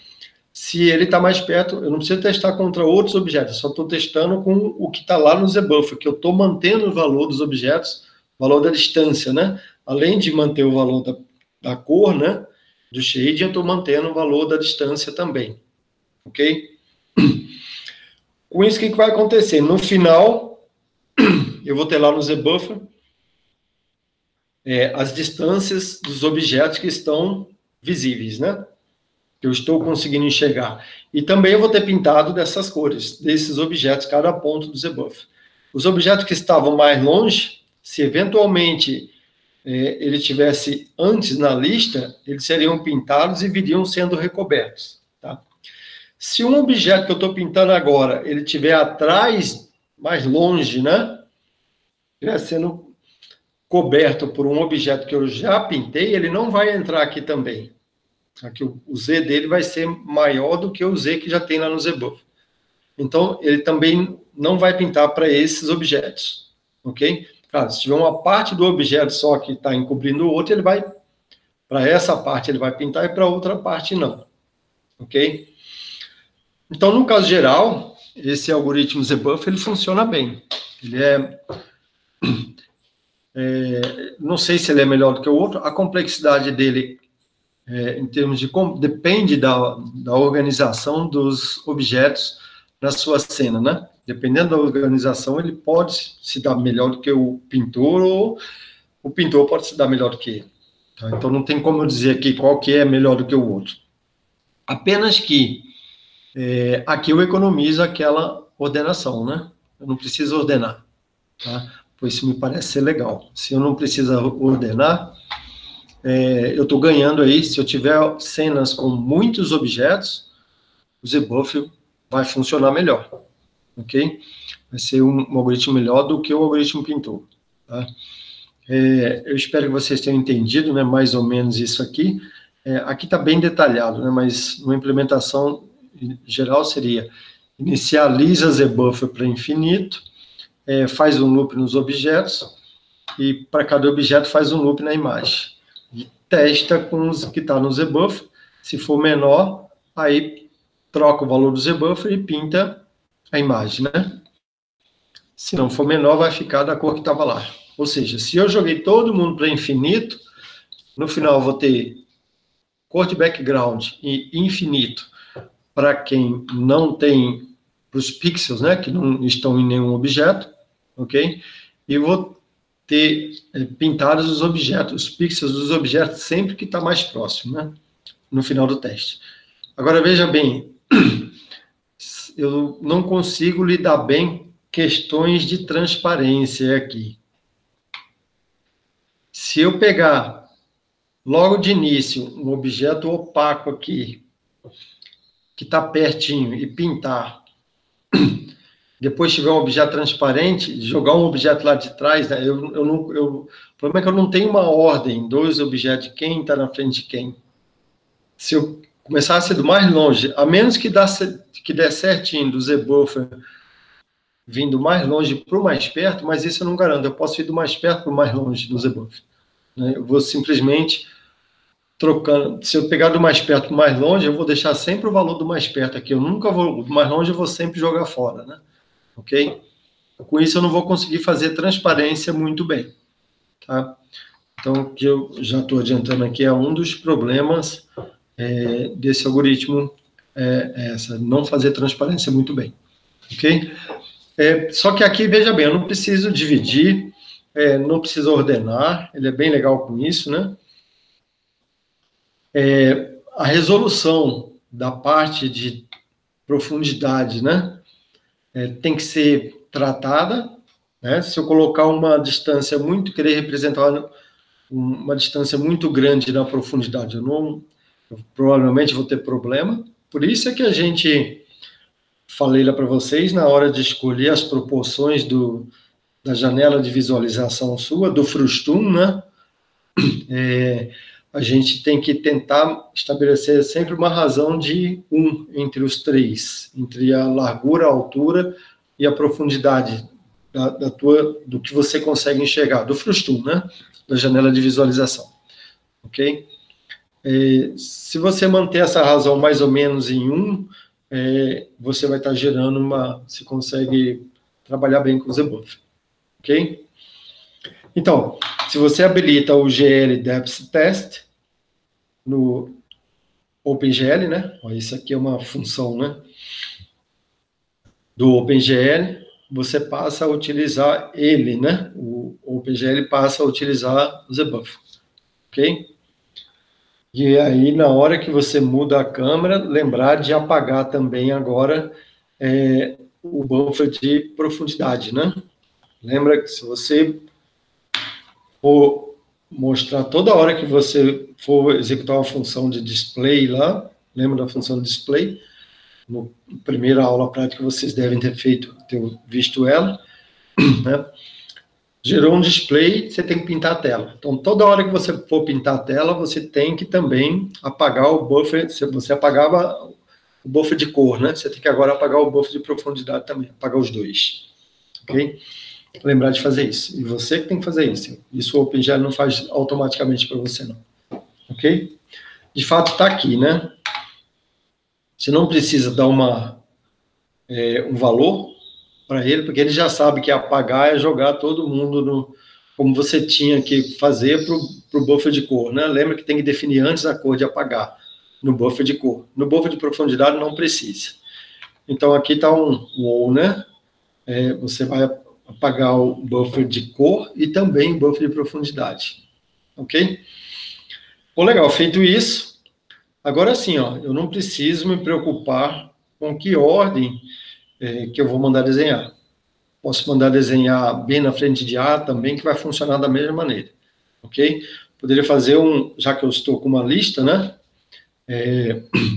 se ele está mais perto, eu não preciso testar contra outros objetos, eu só estou testando com o que está lá no ZBuffer, que eu estou mantendo o valor dos objetos, o valor da distância, né, além de manter o valor da cor, né, do shade, eu estou mantendo o valor da distância também. Ok? Com isso, o que vai acontecer? No final, eu vou ter lá no ZBuffer as distâncias dos objetos que estão visíveis, né? Que eu estou conseguindo enxergar. E também eu vou ter pintado dessas cores, desses objetos, cada ponto do ZBuffer. Os objetos que estavam mais longe, se eventualmente ele tivesse antes na lista, eles seriam pintados e viriam sendo recobertos. Tá? Se um objeto que eu estou pintando agora, ele estiver atrás, mais longe, né? estiver sendo coberto por um objeto que eu já pintei, ele não vai entrar aqui também. Aqui o Z dele vai ser maior do que o Z que já tem lá no ZBuff. Então, ele também não vai pintar para esses objetos, ok? Claro, se tiver uma parte do objeto só que está encobrindo o outro, ele vai, para essa parte ele vai pintar e para outra parte não, ok? Então, no caso geral, esse algoritmo ZBuff, ele funciona bem. Ele não sei se ele é melhor do que o outro, a complexidade dele, em termos de depende da organização dos objetos na sua cena, né? Dependendo da organização, ele pode se dar melhor do que o pintor, ou o pintor pode se dar melhor do que ele. Tá? Então, não tem como eu dizer aqui qual que é melhor do que o outro. Apenas que aqui eu economizo aquela ordenação, né? Eu não preciso ordenar, tá? Pois isso me parece ser legal. Se eu não preciso ordenar, eu estou ganhando aí, se eu tiver cenas com muitos objetos, o ZBuff vai funcionar melhor, ok? Vai ser um algoritmo melhor do que o algoritmo pintor, tá? Eu espero que vocês tenham entendido, né, mais ou menos isso aqui. Aqui está bem detalhado, né, mas uma implementação geral seria: inicializa ZBuff para infinito, faz um loop nos objetos, e para cada objeto faz um loop na imagem. E testa com os que está no ZBuff. Se for menor, aí troca o valor do ZBuff e pinta a imagem, né? Se não for menor, vai ficar da cor que estava lá. Ou seja, se eu joguei todo mundo para infinito, no final eu vou ter cor de background e infinito para quem não tem, para os pixels, né, que não estão em nenhum objeto, ok? E vou ter pintados os objetos, os pixels dos objetos sempre que está mais próximo, né, no final do teste. Agora, veja bem, eu não consigo lidar bem questões de transparência aqui. Se eu pegar logo de início um objeto opaco aqui, que está pertinho, e pintar, depois tiver um objeto transparente, jogar um objeto lá de trás, né, o problema é que eu não tenho uma ordem dos objetos, de quem está na frente de quem. Se eu começar a ser do mais longe, a menos que der certinho do ZBuff vindo mais longe para o mais perto, mas isso eu não garanto, eu posso ir do mais perto para o mais longe do ZBuff. Né? Eu vou simplesmente trocando, se eu pegar do mais perto para o mais longe, eu vou deixar sempre o valor do mais perto aqui, eu nunca vou, do mais longe eu vou sempre jogar fora, né? Ok? Com isso eu não vou conseguir fazer transparência muito bem, tá? Então, o que eu já estou adiantando aqui é um dos problemas desse algoritmo, não fazer transparência muito bem, ok? Só que aqui, veja bem, eu não preciso dividir, não preciso ordenar, ele é bem legal com isso, né? A resolução da parte de profundidade, né, tem que ser tratada, né? Se eu colocar uma distância querer representar uma distância muito grande na profundidade, eu provavelmente vou ter problema. Por isso é que a gente, falei lá para vocês, na hora de escolher as proporções da janela de visualização sua, do frustum, né? A gente tem que tentar estabelecer sempre uma razão de 1 entre os três, entre a largura, a altura e a profundidade do que você consegue enxergar, do frustum, né? Da janela de visualização, ok? Se você manter essa razão mais ou menos em 1, você vai estar gerando você consegue trabalhar bem com o ZBuff, ok? Então, se você habilita o GL Depth Test no OpenGL, né? Isso aqui é uma função, né? Do OpenGL, você passa a utilizar ele, né? O OpenGL passa a utilizar o ZBuff, ok? E aí, na hora que você muda a câmera, lembrar de apagar também agora o buffer de profundidade, né? Lembra que se você for mostrar toda hora que você for executar uma função de display lá, lembra da função de display? Na primeira aula prática vocês devem ter visto ela, né? Gerou um display, você tem que pintar a tela. Então, toda hora que você for pintar a tela, você tem que também apagar o buffer. Você apagava o buffer de cor, né? Você tem que agora apagar o buffer de profundidade também, apagar os dois. Ok? Lembrar de fazer isso. E você que tem que fazer isso. Isso o OpenGL não faz automaticamente para você, não. Ok? De fato, está aqui, né? Você não precisa dar um valor para ele, porque ele já sabe que apagar é jogar todo mundo no, como você tinha que fazer para o buffer de cor, né? Lembra que tem que definir antes a cor de apagar no buffer de cor. No buffer de profundidade não precisa. Então aqui está um wall, né? Você vai apagar o buffer de cor e também o buffer de profundidade. Ok? Bom, legal. Feito isso, agora sim, ó, eu não preciso me preocupar com que ordem que eu vou mandar desenhar. Posso mandar desenhar B na frente de A também, que vai funcionar da mesma maneira, ok? Poderia fazer já que eu estou com uma lista, né?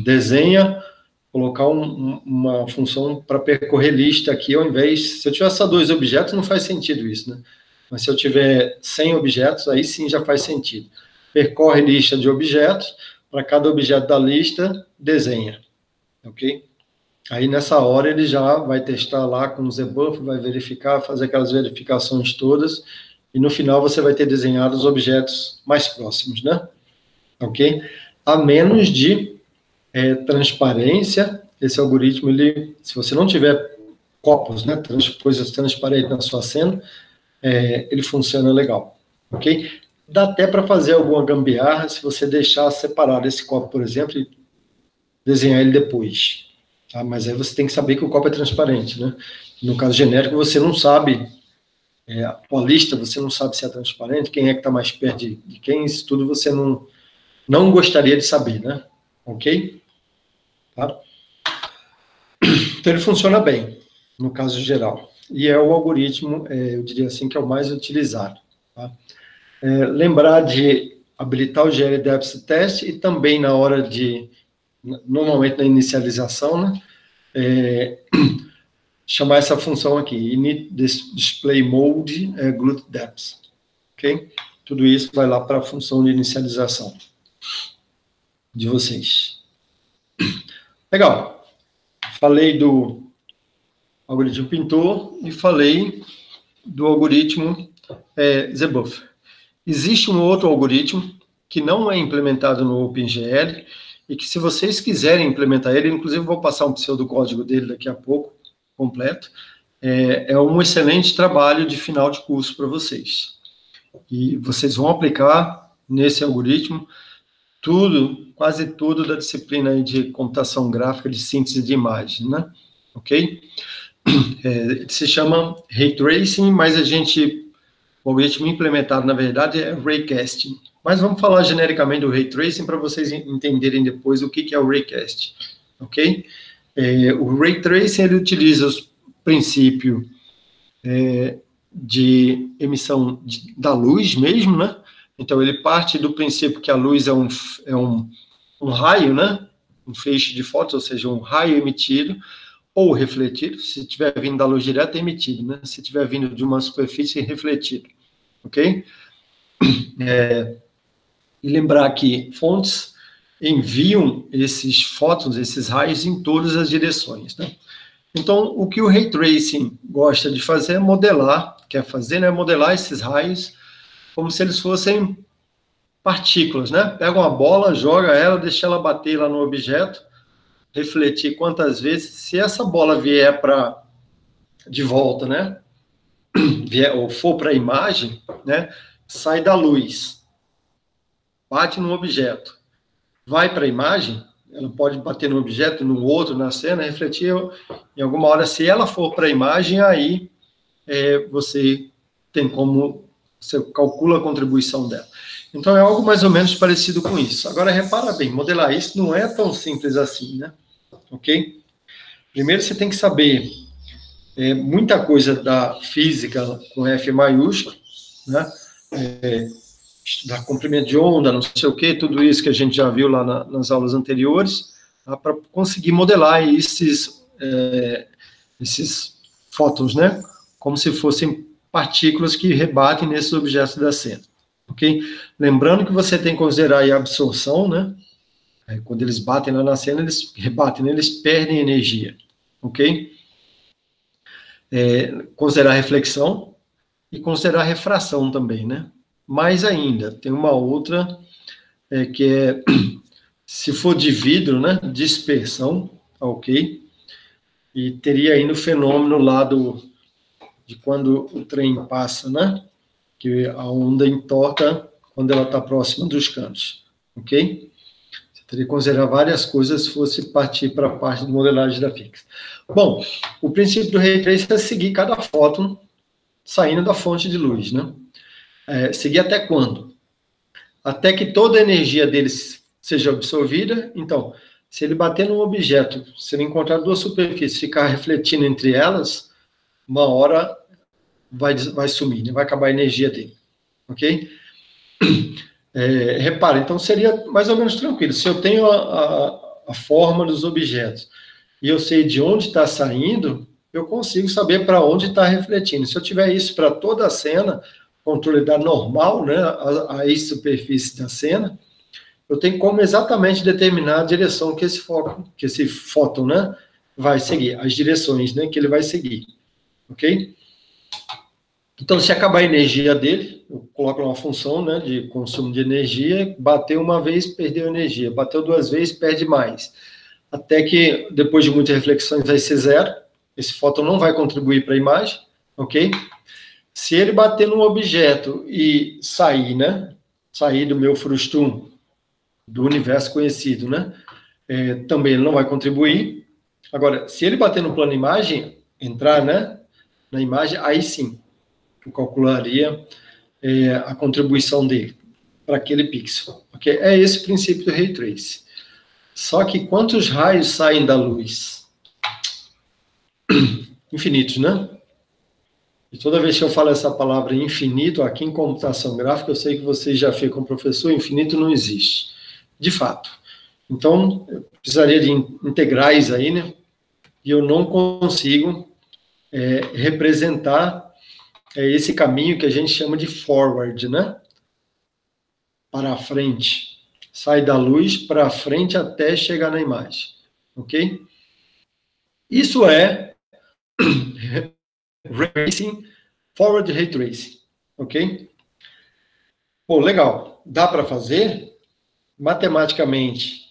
Desenha, colocar uma função para percorrer lista aqui, ao invés... Se eu tiver só 2 objetos, não faz sentido isso, né? Mas se eu tiver 100 objetos, aí sim já faz sentido. Percorre lista de objetos, para cada objeto da lista, desenha, ok? Aí, nessa hora, ele já vai testar lá com o ZBuffer, vai verificar, fazer aquelas verificações todas, e no final você vai ter desenhado os objetos mais próximos, né? Ok? A menos de transparência, esse algoritmo, se você não tiver copos, né, coisas transparentes na sua cena, ele funciona legal, ok? Dá até para fazer alguma gambiarra se você deixar separado esse copo, por exemplo, e desenhar ele depois. Tá? Mas aí você tem que saber que o copo é transparente, né? No caso genérico, você não sabe, a lista, você não sabe se é transparente, quem é que está mais perto de quem, isso tudo você não gostaria de saber, né? Ok? Tá? Então, ele funciona bem, no caso geral. E é o algoritmo, eu diria assim, que é o mais utilizado. Tá? Lembrar de habilitar o GLDepth Test e também na hora normalmente na inicialização, né? Chamar essa função aqui, init display mode glutDepth, ok? Tudo isso vai lá para a função de inicialização de vocês. Legal. Falei do algoritmo pintor e falei do algoritmo ZBuffer. Existe um outro algoritmo que não é implementado no OpenGL e que, se vocês quiserem implementar ele, inclusive vou passar um pseudocódigo dele daqui a pouco, completo, é um excelente trabalho de final de curso para vocês. E vocês vão aplicar nesse algoritmo quase tudo da disciplina aí de computação gráfica, de síntese de imagem, né? Ok? Se chama Ray Tracing, mas o algoritmo implementado, na verdade, é Raycasting. Mas vamos falar genericamente do Ray Tracing para vocês entenderem depois o que é o Raycasting, ok? O Ray Tracing, ele utiliza o princípio de emissão da luz mesmo, né? Então, ele parte do princípio que a luz é um raio, né? Um feixe de fótons, ou seja, um raio emitido ou refletido. Se estiver vindo da luz direta, é emitido, né? Se estiver vindo de uma superfície, é refletido, ok? E lembrar que fontes enviam esses fótons, esses raios, em todas as direções, né? Então, o que o Ray Tracing gosta de fazer é modelar, modelar esses raios como se eles fossem partículas, né? Pega uma bola, joga ela, deixa ela bater lá no objeto, refletir quantas vezes, se essa bola vier de volta, né? Ou for para a imagem, né? Sai da luz, bate no objeto, vai para a imagem, ela pode bater no objeto, no outro, na cena, refletir em alguma hora. Se ela for para a imagem, aí você calcula a contribuição dela. Então, é algo mais ou menos parecido com isso. Agora, repara bem, modelar isso não é tão simples assim, né? Ok? Primeiro, você tem que saber muita coisa da física com F maiúsculo, né? Estudar comprimento de onda, não sei o quê, tudo isso que a gente já viu lá nas aulas anteriores, tá? Para conseguir modelar esses fótons, né? Como se fossem partículas que rebatem nesses objetos da cena, ok? Lembrando que você tem que considerar aí a absorção, né? Quando eles batem lá na cena, eles rebatem, né? Eles perdem energia, ok? Considerar a reflexão e considerar a refração também, né? Mais ainda, tem uma outra que é, se for de vidro, né? Dispersão, ok? E teria aí no fenômeno lá de quando o trem passa, né? Que a onda entorta quando ela está próxima dos cantos, ok? Você teria que considerar várias coisas se fosse partir para a parte de modelagem da física. Bom, o princípio do Ray Tracing é seguir cada fóton saindo da fonte de luz, né? Seguir até quando? Até que toda a energia deles seja absorvida. Então, se ele bater num objeto, se ele encontrar duas superfícies, ficar refletindo entre elas, uma hora vai sumir, né? Vai acabar a energia dele, ok? Repara, então seria mais ou menos tranquilo. Se eu tenho a forma dos objetos e eu sei de onde está saindo, eu consigo saber para onde está refletindo. Se eu tiver isso para toda a cena, controle da normal, né, a superfície da cena, eu tenho como exatamente determinar a direção que esse fóton, né, vai seguir, as direções, né, que ele vai seguir, ok? Então, se acabar a energia dele, eu coloco uma função, né, de consumo de energia, bateu uma vez, perdeu energia, bateu duas vezes, perde mais. Até que, depois de muitas reflexões, vai ser zero, esse fóton não vai contribuir para a imagem, ok? Se ele bater num objeto e sair, né, sair do meu frustum, do universo conhecido, né, também ele não vai contribuir. Agora, se ele bater no plano imagem, entrar, né, na imagem, aí sim, eu calcularia a contribuição dele para aquele pixel. Okay? É esse o princípio do Ray Tracing. Só que quantos raios saem da luz? Infinitos, né? E toda vez que eu falo essa palavra infinito, aqui em computação gráfica, eu sei que vocês já ficam, professor, infinito não existe. De fato. Então, eu precisaria de integrais aí, né? E eu não consigo representar esse caminho que a gente chama de forward, né? Para a frente. Sai da luz para a frente até chegar na imagem. Ok? Isso é Ray Tracing, Forward Ray Tracing. Ok? Pô, legal. Dá para fazer? Matematicamente,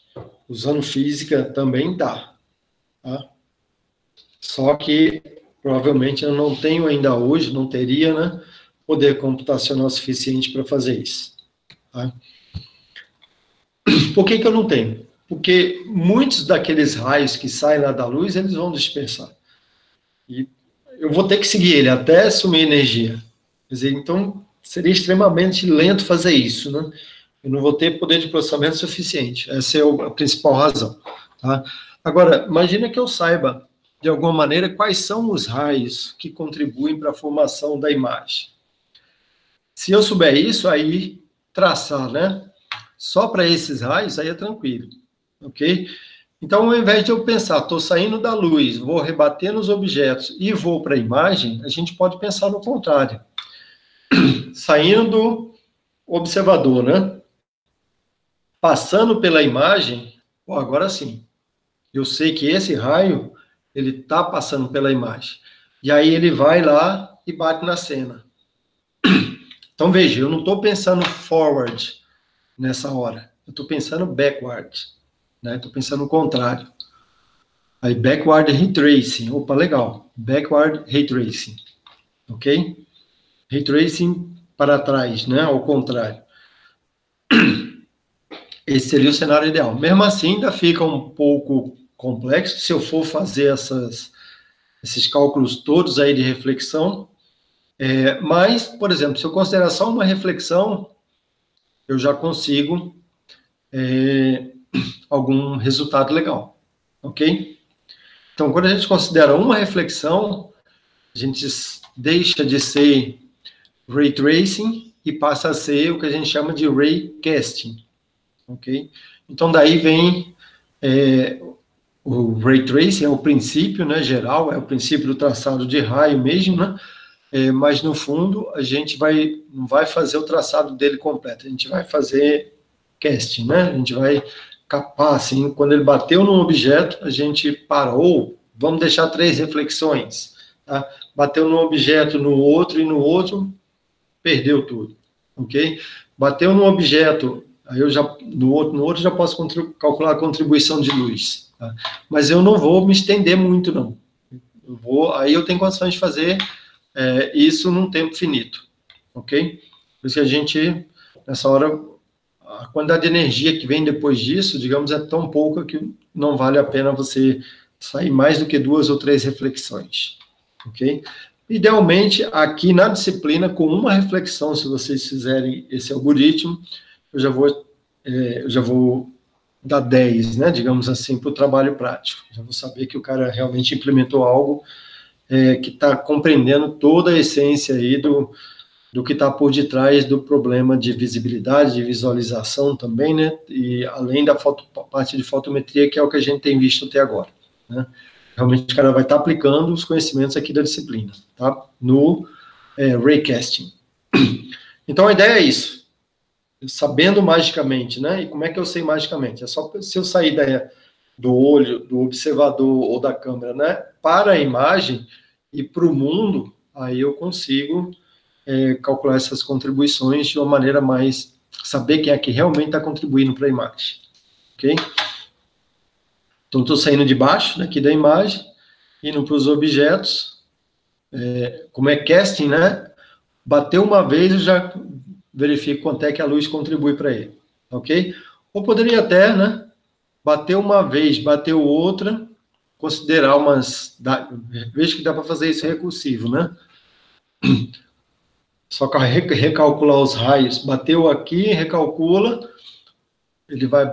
usando física, também dá. Tá? Só que, provavelmente, eu não tenho ainda hoje, não teria, né, poder computacional suficiente para fazer isso. Tá? Por que eu não tenho? Porque muitos daqueles raios que saem lá da luz, eles vão dispersar. E eu vou ter que seguir ele até sumir energia. Quer dizer, então, seria extremamente lento fazer isso, né? Eu não vou ter poder de processamento suficiente. Essa é a principal razão. Tá? Agora, imagina que eu saiba, de alguma maneira, quais são os raios que contribuem para a formação da imagem. Se eu souber isso, aí traçar, né? Só para esses raios, aí é tranquilo, ok? Então, ao invés de eu pensar, estou saindo da luz, vou rebater nos objetos e vou para a imagem, a gente pode pensar no contrário. Saindo do observador, né? Passando pela imagem, agora sim, eu sei que esse raio, ele está passando pela imagem. E aí ele vai lá e bate na cena. Então, veja, eu não estou pensando forward nessa hora. Eu estou pensando backward. Estou pensando o contrário. Aí, backward ray tracing. Opa, legal. Backward ray tracing. Ok? Ray tracing para trás, né? Ao contrário. Esse seria o cenário ideal. Mesmo assim, ainda fica um pouco complexo se eu for fazer esses cálculos todos aí de reflexão. Mas, por exemplo, se eu considerar só uma reflexão, eu já consigo algum resultado legal, ok? Então, quando a gente considera uma reflexão, a gente deixa de ser Ray Tracing e passa a ser o que a gente chama de Ray Casting, ok? Então, daí vem o Ray Tracing, é o princípio, né, geral, é o princípio do traçado de raio mesmo, né? mas no fundo a gente não vai fazer o traçado dele completo, a gente vai fazer casting, né? A gente vai capar, assim, quando ele bateu num objeto, a gente parou, vamos deixar 3 reflexões, tá? Bateu num objeto, no outro e no outro, perdeu tudo, ok? Bateu num objeto, aí eu já, no outro já posso calcular a contribuição de luz, tá? Mas eu não vou me estender muito, não. Aí eu tenho condições de fazer isso num tempo finito, ok? Por isso que a gente, nessa hora, a quantidade de energia que vem depois disso, digamos, é tão pouca que não vale a pena você sair mais do que 2 ou 3 reflexões, ok? Idealmente, aqui na disciplina, com uma reflexão, se vocês fizerem esse algoritmo, eu já vou dar 10, né, digamos assim, para o trabalho prático. Já vou saber que o cara realmente implementou algo que está compreendendo toda a essência aí do que está por detrás do problema de visibilidade, de visualização também, né, e além da parte de fotometria, que é o que a gente tem visto até agora, né. Realmente o cara vai estar aplicando os conhecimentos aqui da disciplina, tá, no raycasting. Então a ideia é isso, sabendo magicamente, né, e como é que eu sei magicamente? É só se eu sair do olho, do observador ou da câmera, né, para a imagem e para o mundo, aí eu consigo calcular essas contribuições de uma maneira mais, saber quem é que realmente está contribuindo para a imagem, ok? Então, estou saindo de baixo, daqui da imagem, indo para os objetos, como é casting, né? Bateu uma vez, eu já verifico quanto é que a luz contribui para ele, ok? Ou poderia até, né? Bateu uma vez, bateu outra, considerar veja que dá para fazer isso recursivo, né? Só que recalcular os raios, bateu aqui, recalcula, ele vai,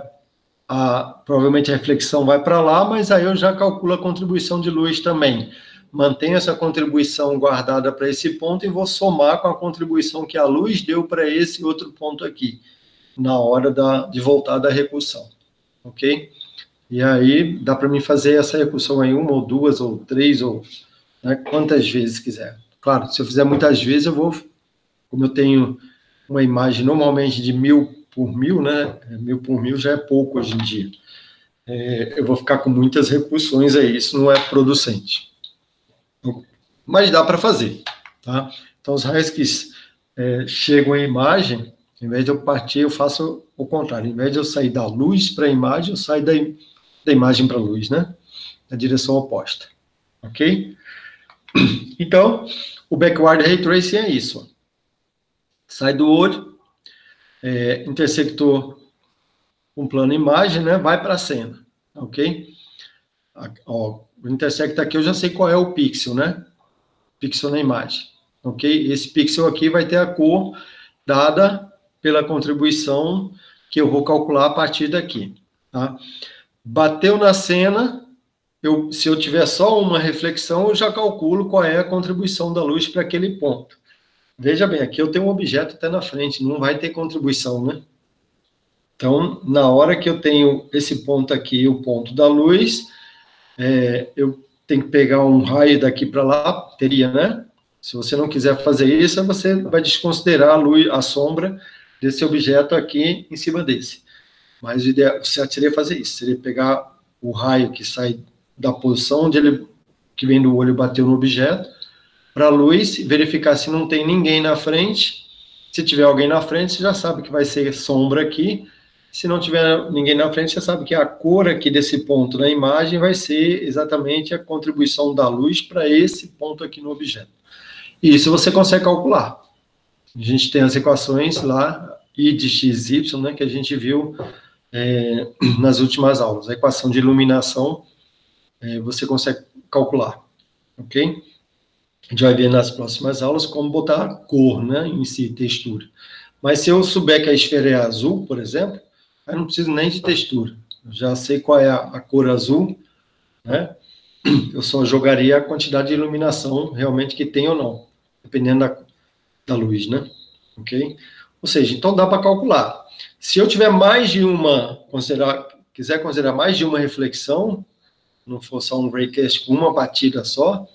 provavelmente a reflexão vai para lá, mas aí eu já calculo a contribuição de luz também. Mantenho essa contribuição guardada para esse ponto e vou somar com a contribuição que a luz deu para esse outro ponto aqui, na hora de voltar da recursão, ok? E aí dá para mim fazer essa recursão aí 1 ou 2 ou 3, ou né, quantas vezes quiser. Claro, se eu fizer muitas vezes, eu vou, como eu tenho uma imagem normalmente de 1000 por 1000, né? 1000 por 1000 já é pouco hoje em dia. Eu vou ficar com muitas recursões aí, isso não é producente. Mas dá para fazer, tá? Então, os raios que chegam à imagem, em vez de eu partir, eu faço o contrário. Em vez de eu sair da luz para a imagem, eu saio da imagem para a luz, né? Na direção oposta, ok? Então, o backward ray tracing é isso. Sai do olho, intersector com plano imagem, né? Vai para a cena, ok? Ó, o intersecto aqui eu já sei qual é o pixel, né? Pixel na imagem, ok? Esse pixel aqui vai ter a cor dada pela contribuição que eu vou calcular a partir daqui, tá? Bateu na cena, se eu tiver só uma reflexão, eu já calculo qual é a contribuição da luz para aquele ponto. Veja bem, aqui eu tenho um objeto até na frente, não vai ter contribuição, né? Então, na hora que eu tenho esse ponto aqui, o ponto da luz, eu tenho que pegar um raio daqui para lá, teria, né? Se você não quiser fazer isso, você vai desconsiderar a luz, a sombra desse objeto aqui em cima desse. Mas o ideal, certo seria fazer isso, seria pegar o raio que sai da posição onde que vem do olho, bateu no objeto, para a luz, verificar se não tem ninguém na frente. Se tiver alguém na frente, você já sabe que vai ser sombra aqui. Se não tiver ninguém na frente, você sabe que a cor aqui desse ponto na imagem vai ser exatamente a contribuição da luz para esse ponto aqui no objeto. E isso você consegue calcular. A gente tem as equações lá, I de x, y, né, que a gente viu nas últimas aulas. A equação de iluminação você consegue calcular, ok? A gente vai ver nas próximas aulas como botar cor, né, em si, textura. Mas se eu souber que a esfera é azul, por exemplo, aí não preciso nem de textura. Eu já sei qual é a cor azul, né? Eu só jogaria a quantidade de iluminação realmente que tem ou não, dependendo da luz, né? Ok? Ou seja, então dá para calcular. Se eu tiver mais de quiser considerar mais de uma reflexão, não for só um raycast com uma batida só,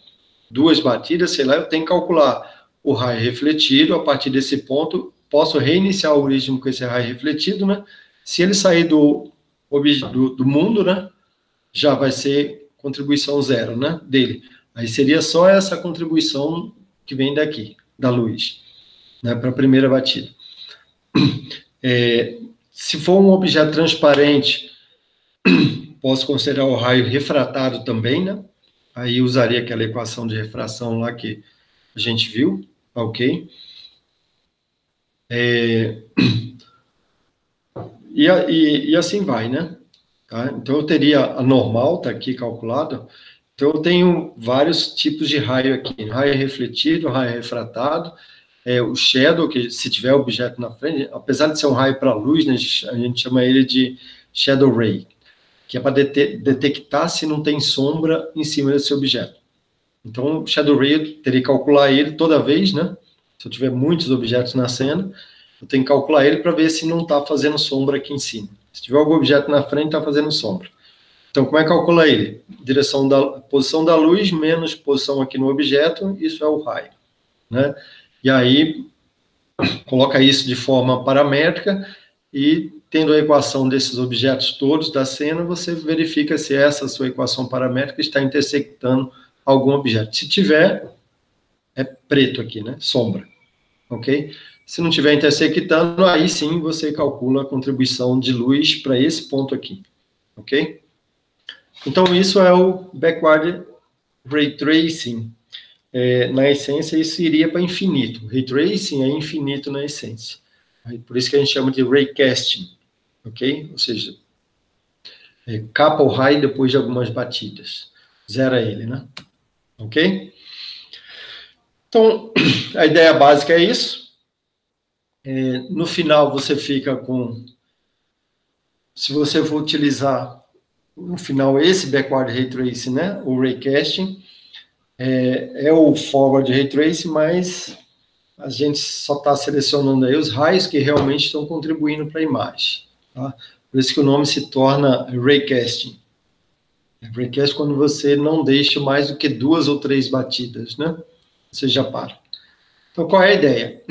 2 batidas, sei lá, eu tenho que calcular o raio refletido. A partir desse ponto, posso reiniciar o algoritmo com esse raio refletido, né? Se ele sair do mundo, né, já vai ser contribuição 0, né, dele. Aí seria só essa contribuição que vem daqui, da luz, né, para a primeira batida. Se for um objeto transparente, posso considerar o raio refratado também, né? Aí usaria aquela equação de refração lá que a gente viu, ok? E assim vai, né? Tá? Então, eu teria a normal, está aqui calculada. Então, eu tenho vários tipos de raio aqui. Raio refletido, raio refratado, o shadow, que se tiver objeto na frente, apesar de ser um raio para luz, né, a gente chama ele de shadow ray, que é para detectar se não tem sombra em cima desse objeto. Então, o shadow ray, eu teria que calcular ele toda vez, né? Se eu tiver muitos objetos na cena, eu tenho que calcular ele para ver se não está fazendo sombra aqui em cima. Se tiver algum objeto na frente, está fazendo sombra. Então, como é que calcula ele? Posição da luz menos posição aqui no objeto, isso é o raio, né? E aí, coloca isso de forma paramétrica e, tendo a equação desses objetos todos da cena, você verifica se essa sua equação paramétrica está intersectando algum objeto. Se tiver, é preto aqui, né? Sombra, ok? Se não tiver intersectando, aí sim você calcula a contribuição de luz para esse ponto aqui, ok? Então, isso é o backward ray tracing. Na essência, isso iria para infinito. Ray tracing é infinito na essência. Por isso que a gente chama de raycasting, ok? Ou seja, capa o raio depois de algumas batidas. Zera ele, né? Ok? Então, a ideia básica é isso. No final, você fica com... Se você for utilizar, no final, esse backward ray tracing, né? O raycasting, é o forward ray tracing, mas a gente só está selecionando aí os raios que realmente estão contribuindo para a imagem. Tá? Por isso que o nome se torna raycasting. Raycasting quando você não deixa mais do que 2 ou 3 batidas, né? Você já para. Então, qual é a ideia?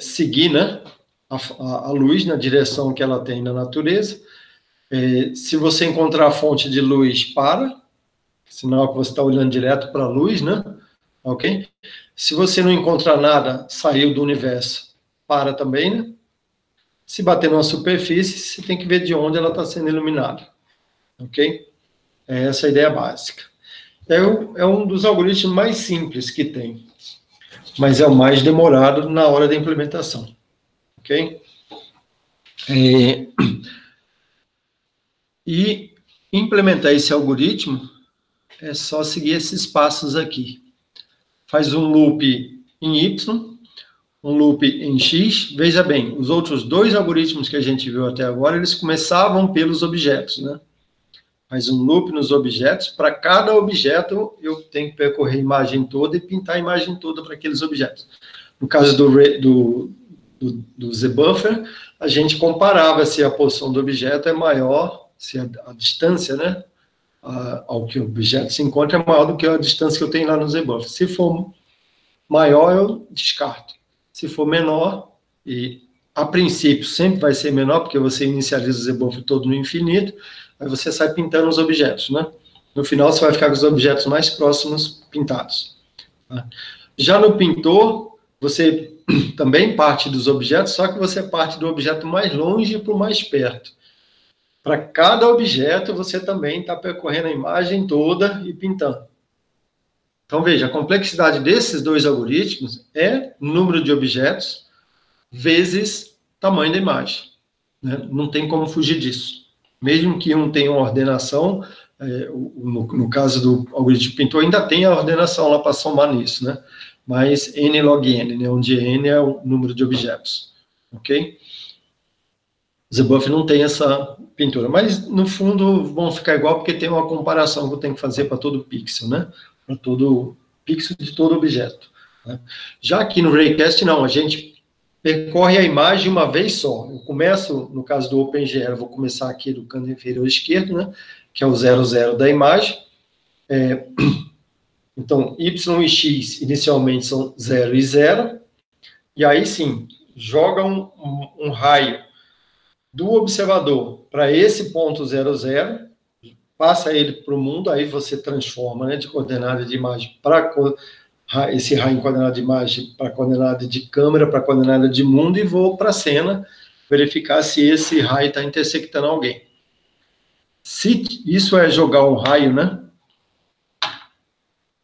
Seguir, né, a luz na direção que ela tem na natureza. Se você encontrar a fonte de luz, para. Sinal que você está olhando direto para a luz, né? Ok? Se você não encontrar nada, saiu do universo, para também, né? Se bater numa superfície, você tem que ver de onde ela está sendo iluminada. Ok? Essa é a ideia básica. É um dos algoritmos mais simples que tem, mas é o mais demorado na hora da implementação. Ok? E implementar esse algoritmo é só seguir esses passos aqui. Faz um loop em Y, um loop em X. Veja bem, os outros 2 algoritmos que a gente viu até agora, eles começavam pelos objetos, né? Faz um loop nos objetos. Para cada objeto, eu tenho que percorrer a imagem toda e pintar a imagem toda para aqueles objetos. No caso do ZBuffer, a gente comparava se a posição do objeto é maior, se a distância, né, ao que o objeto se encontra é maior do que a distância que eu tenho lá no ZBuffer. Se for maior, eu descarto. Se for menor, e a princípio sempre vai ser menor, porque você inicializa o ZBuffer todo no infinito, aí você sai pintando os objetos, né? No final, você vai ficar com os objetos mais próximos pintados. Tá? Já no pintor, você também parte dos objetos, só que você parte do objeto mais longe para o mais perto. Para cada objeto, você também está percorrendo a imagem toda e pintando. Então, veja, a complexidade desses 2 algoritmos é número de objetos vezes tamanho da imagem. Né? Não tem como fugir disso. Mesmo que um tenha uma ordenação, no caso do algoritmo pintor, ainda tem a ordenação lá para somar nisso, né? Mas n log n, né? Onde n é o número de objetos. Ok? O ZBuffer não tem essa pintura, mas no fundo vão ficar igual, porque tem uma comparação que eu tenho que fazer para todo pixel, né? Para todo pixel de todo objeto. Né? Já aqui no Raycast, não, a gente percorre a imagem uma vez só. Eu começo, no caso do OpenGL, eu vou começar aqui do canto inferior esquerdo, né? Que é o 00 da imagem. Então, y e x inicialmente são 0 e 0, e aí sim, joga um raio do observador para esse ponto 0, 0, passa ele para o mundo, aí você transforma, né, de coordenada de imagem para esse raio em coordenada de imagem para coordenada de câmera, para coordenada de mundo, e vou para a cena verificar se esse raio está intersectando alguém. Se isso é jogar um raio, né,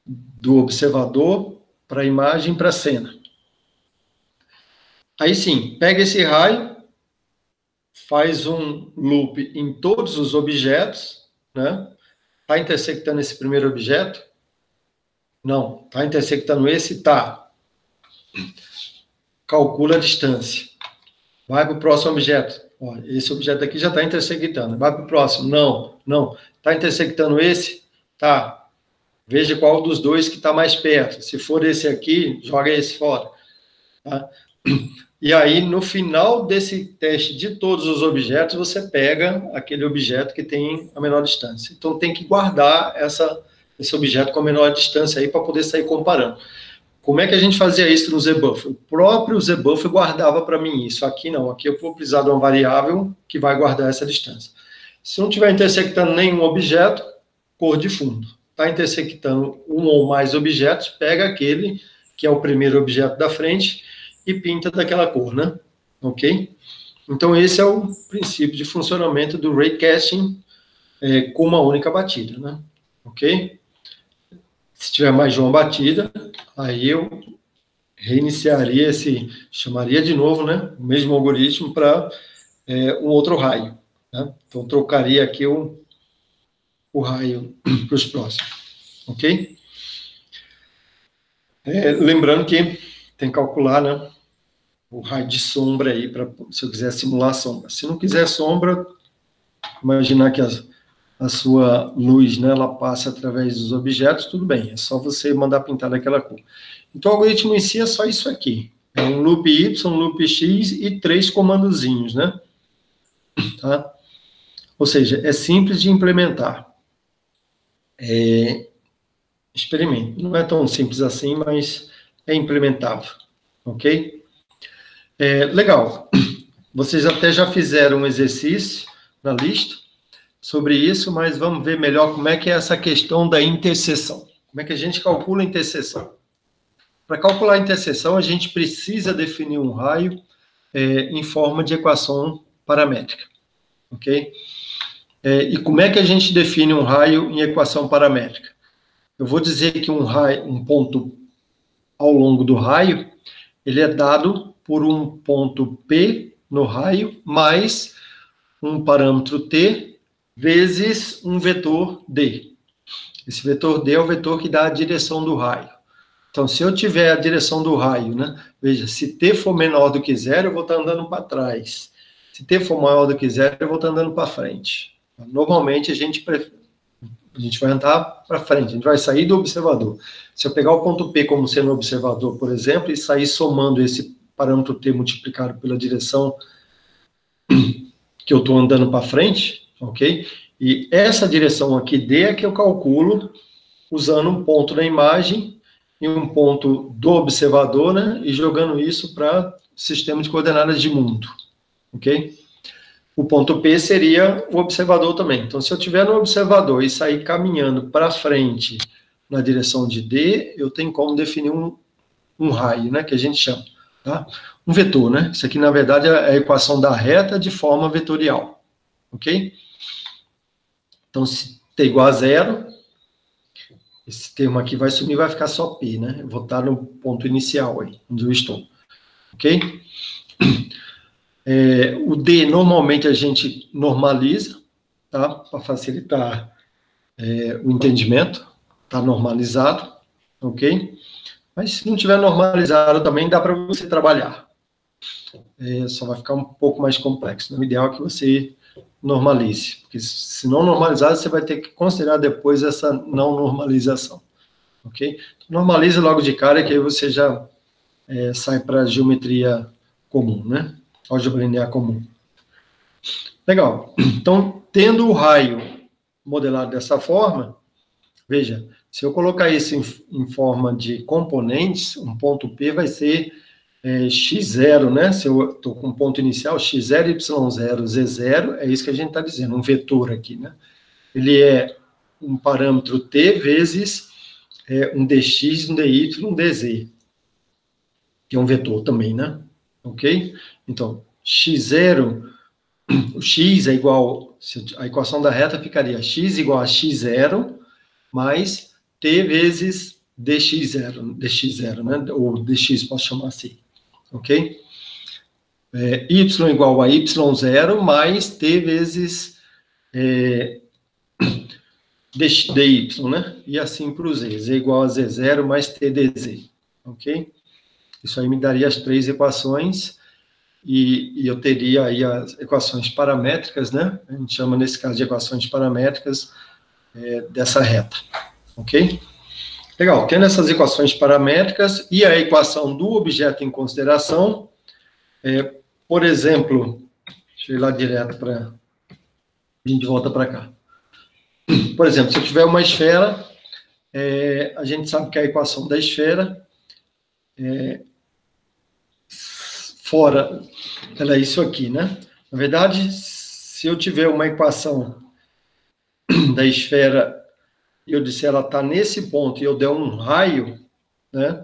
do observador para a imagem, para a cena. Aí sim, pega esse raio, faz um loop em todos os objetos, né? Está intersectando esse primeiro objeto? Não. Está intersectando esse? Tá. Calcula a distância. Vai para o próximo objeto. Ó, esse objeto aqui já está intersectando. Vai para o próximo. Não, não. Está intersectando esse? Tá. Veja qual dos dois que está mais perto. Se for esse aqui, joga esse fora. Tá? E aí, no final desse teste de todos os objetos, você pega aquele objeto que tem a menor distância. Então, tem que guardar esse objeto com a menor distância aí para poder sair comparando. Como é que a gente fazia isso no ZBuffer? O próprio ZBuffer guardava para mim isso. Aqui não. Aqui eu vou precisar de uma variável que vai guardar essa distância. Se não estiver intersectando nenhum objeto, cor de fundo. Está intersectando um ou mais objetos, pega aquele que é o primeiro objeto da frente e pinta daquela cor, né? Ok? Então, esse é o princípio de funcionamento do raycasting com uma única batida, né? Ok? Se tiver mais de uma batida, aí eu reiniciaria chamaria de novo, né? O mesmo algoritmo para um outro raio, né? Então, trocaria aqui o raio para os próximos, ok? Lembrando que tem que calcular, né, o raio de sombra aí, se eu quiser simular sombra. Se não quiser sombra, imaginar que a sua luz, né, ela passa através dos objetos, tudo bem, é só você mandar pintar daquela cor. Então, o algoritmo em si é só isso aqui. É um loop Y, um loop X e 3 comandozinhos, né? Tá? Ou seja, é simples de implementar. Experimente. Não é tão simples assim, mas é implementável. Ok? Legal. Vocês até já fizeram um exercício na lista sobre isso, mas vamos ver melhor como é que é essa questão da interseção. Como é que a gente calcula a interseção? Para calcular a interseção, a gente precisa definir um raio em forma de equação paramétrica. Ok? E como é que a gente define um raio em equação paramétrica? Eu vou dizer que um ponto ao longo do raio, ele é dado por um ponto P no raio, mais um parâmetro T, vezes um vetor D. Esse vetor D é o vetor que dá a direção do raio. Então, se eu tiver a direção do raio, né? Veja, se T for menor do que zero, eu vou estar andando para trás. Se T for maior do que zero, eu vou estar andando para frente. Normalmente, a gente vai andar para frente, a gente vai sair do observador. Se eu pegar o ponto P como sendo observador, por exemplo, e sair somando esse parâmetro T multiplicado pela direção que eu estou andando para frente, ok? E essa direção aqui, D, é que eu calculo usando um ponto na imagem e um ponto do observador, né? E jogando isso para sistema de coordenadas de mundo, ok? O ponto P seria o observador também. Então, se eu estiver no observador e sair caminhando para frente na direção de D, eu tenho como definir um raio, né, que a gente chama, tá? Um vetor, né? Isso aqui, na verdade, é a equação da reta de forma vetorial, ok? Então, se T igual a zero, esse termo aqui vai sumir, vai ficar só P, né? Eu vou estar no ponto inicial aí, onde eu estou, ok? O D, normalmente, a gente normaliza, tá? Para facilitar o entendimento, está normalizado, ok? Mas se não tiver normalizado também, dá para você trabalhar. Só vai ficar um pouco mais complexo. O ideal é que você normalize, porque se não normalizar, você vai ter que considerar depois essa não normalização, ok? Normaliza logo de cara, que aí você já sai para a geometria comum, né? Álgebra linear comum. Legal. Então, tendo o raio modelado dessa forma, veja, Se eu colocar isso em forma de componentes, um ponto P vai ser x0, né? Se eu estou com um ponto inicial, x0, y0, z0, é isso que a gente está dizendo, um vetor aqui, né? Ele é um parâmetro t vezes um dx, um dy, um dz, que é um vetor também, né? Ok? Então, x0, o x é igual, a equação da reta ficaria x igual a x0 mais t vezes dx0, né? Ou dx, posso chamar assim, ok? Y igual a y0 mais t vezes dy, né? E assim para o z. Z igual a z0 mais t dz, ok? Isso aí me daria as três equações e eu teria aí as equações paramétricas, né? A gente chama nesse caso de equações paramétricas dessa reta, ok? Legal, tendo essas equações paramétricas e a equação do objeto em consideração, por exemplo, deixa eu ir lá direto para a gente volta para cá. Por exemplo, se eu tiver uma esfera, a gente sabe que a equação da esfera fora, ela é isso aqui, né? Na verdade, se eu tiver uma equação da esfera e eu disser ela está nesse ponto e eu der um raio, né?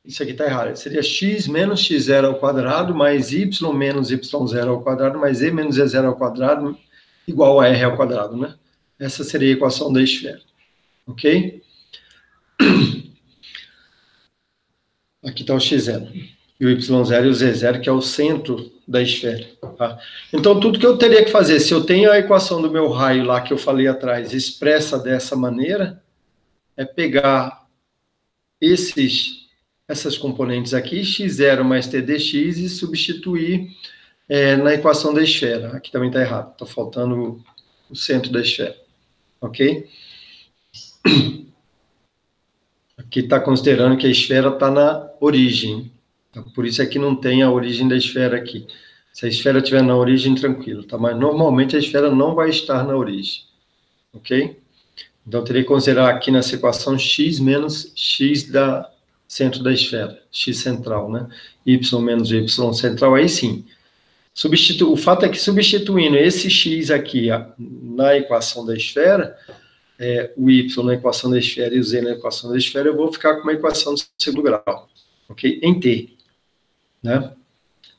Isso aqui está errado. Seria x menos x0 ao quadrado mais y menos y0 ao quadrado mais e menos e0 ao quadrado igual a r ao quadrado, né? Essa seria a equação da esfera, ok? Aqui está o x0, e o y0 e o z0, que é o centro da esfera. Tá? Então, tudo que eu teria que fazer, se eu tenho a equação do meu raio lá, que eu falei atrás, expressa dessa maneira, é pegar essas componentes aqui, x0 mais t dx, e substituir na equação da esfera. Aqui também está errado, está faltando o centro da esfera. Ok? Aqui está considerando que a esfera está na origem. Então, por isso é que não tem a origem da esfera aqui. Se a esfera estiver na origem, tranquilo. Tá? Mas normalmente a esfera não vai estar na origem. Ok? Então eu teria que considerar aqui nessa equação x menos x da centro da esfera. X central, né? Y menos y central, aí sim. O fato é que substituindo esse x aqui na equação da esfera, o y na equação da esfera e o z na equação da esfera, eu vou ficar com uma equação de segundo grau, ok? Em t, né?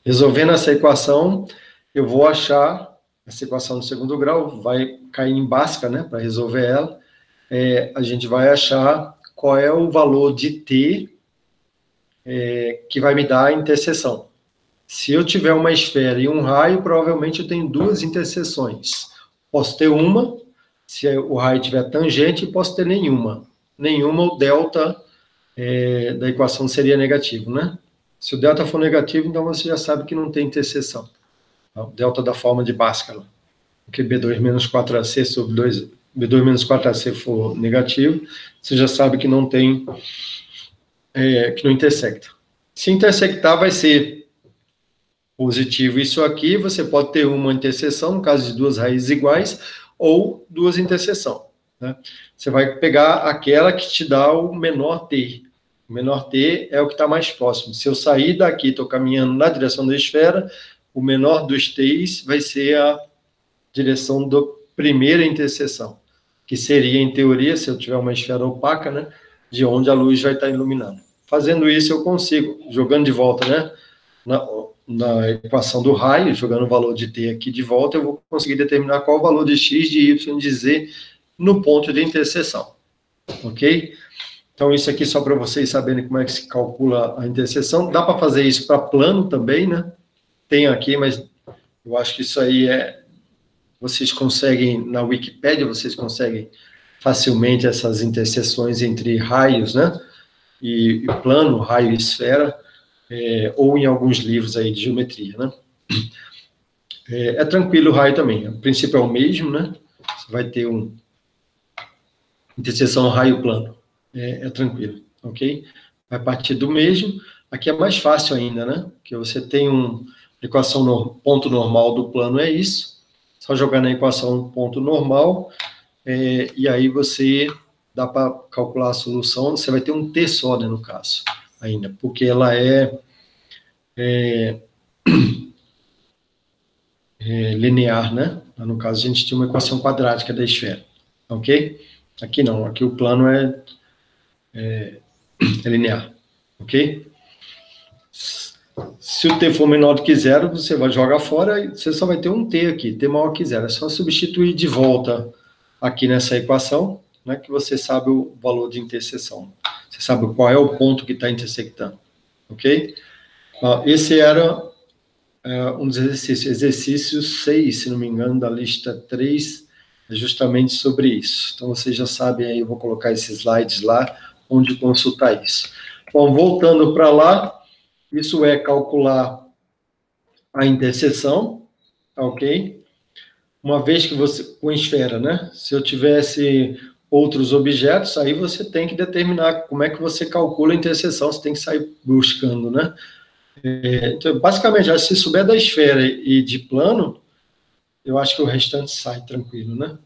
Resolvendo essa equação, eu vou achar essa equação de segundo grau, vai cair em Bhaskara, né? Para resolver ela, a gente vai achar qual é o valor de t que vai me dar a interseção. Se eu tiver uma esfera e um raio, provavelmente eu tenho duas interseções. Posso ter uma, se o raio tiver tangente, posso ter nenhuma. Nenhuma, o delta da equação seria negativo, né? Se o delta for negativo, então você já sabe que não tem interseção. O delta da forma de Bhaskara. Porque B2 menos 4AC sobre B2 menos 4AC for negativo, você já sabe que não tem, que não intersecta. Se intersectar, vai ser positivo isso aqui, você pode ter uma interseção, no caso de duas raízes iguais, ou duas interseções. Né? Você vai pegar aquela que te dá o menor t. O menor t é o que está mais próximo. Se eu sair daqui, estou caminhando na direção da esfera, o menor dos t's vai ser a direção da primeira interseção, que seria, em teoria, se eu tiver uma esfera opaca, né, de onde a luz vai estar iluminando. Fazendo isso, eu consigo, jogando de volta, né, na equação do raio, jogando o valor de t aqui de volta, eu vou conseguir determinar qual o valor de x, de y, de z no ponto de interseção. Ok? Então, isso aqui só para vocês saberem como é que se calcula a interseção. Dá para fazer isso para plano também, né? Tem aqui, mas eu acho que isso aí vocês conseguem, na Wikipédia, vocês conseguem facilmente essas interseções entre raios, né? E plano, raio e esfera, ou em alguns livros aí de geometria, né? É tranquilo o raio também. O princípio é o mesmo, né? Você vai ter interseção raio-plano. É tranquilo, ok? Vai partir do mesmo. Aqui é mais fácil ainda, né? Porque você tem uma equação, ponto normal do plano é isso. Só jogar na equação ponto normal, e aí você dá para calcular a solução, você vai ter um t só, né, no caso, ainda, porque ela é linear, né? No caso, a gente tinha uma equação quadrática da esfera, ok? Aqui não, aqui o plano é linear, ok? Se o t for menor do que zero, você vai jogar fora e você só vai ter um t aqui, t maior que zero. É só substituir de volta aqui nessa equação, né, que você sabe o valor de interseção. Você sabe qual é o ponto que está intersectando, ok? Esse era um dos exercícios, exercício 6, se não me engano, da lista 3, é justamente sobre isso. Então, vocês já sabem aí, eu vou colocar esses slides lá, onde consultar isso. Bom, voltando para lá, isso é calcular a interseção, ok? Uma vez que você, com esfera, né? Se eu tivesse outros objetos, aí você tem que determinar como é que você calcula a interseção, você tem que sair buscando, né? Então, basicamente, se souber da esfera e de plano, eu acho que o restante sai tranquilo, né?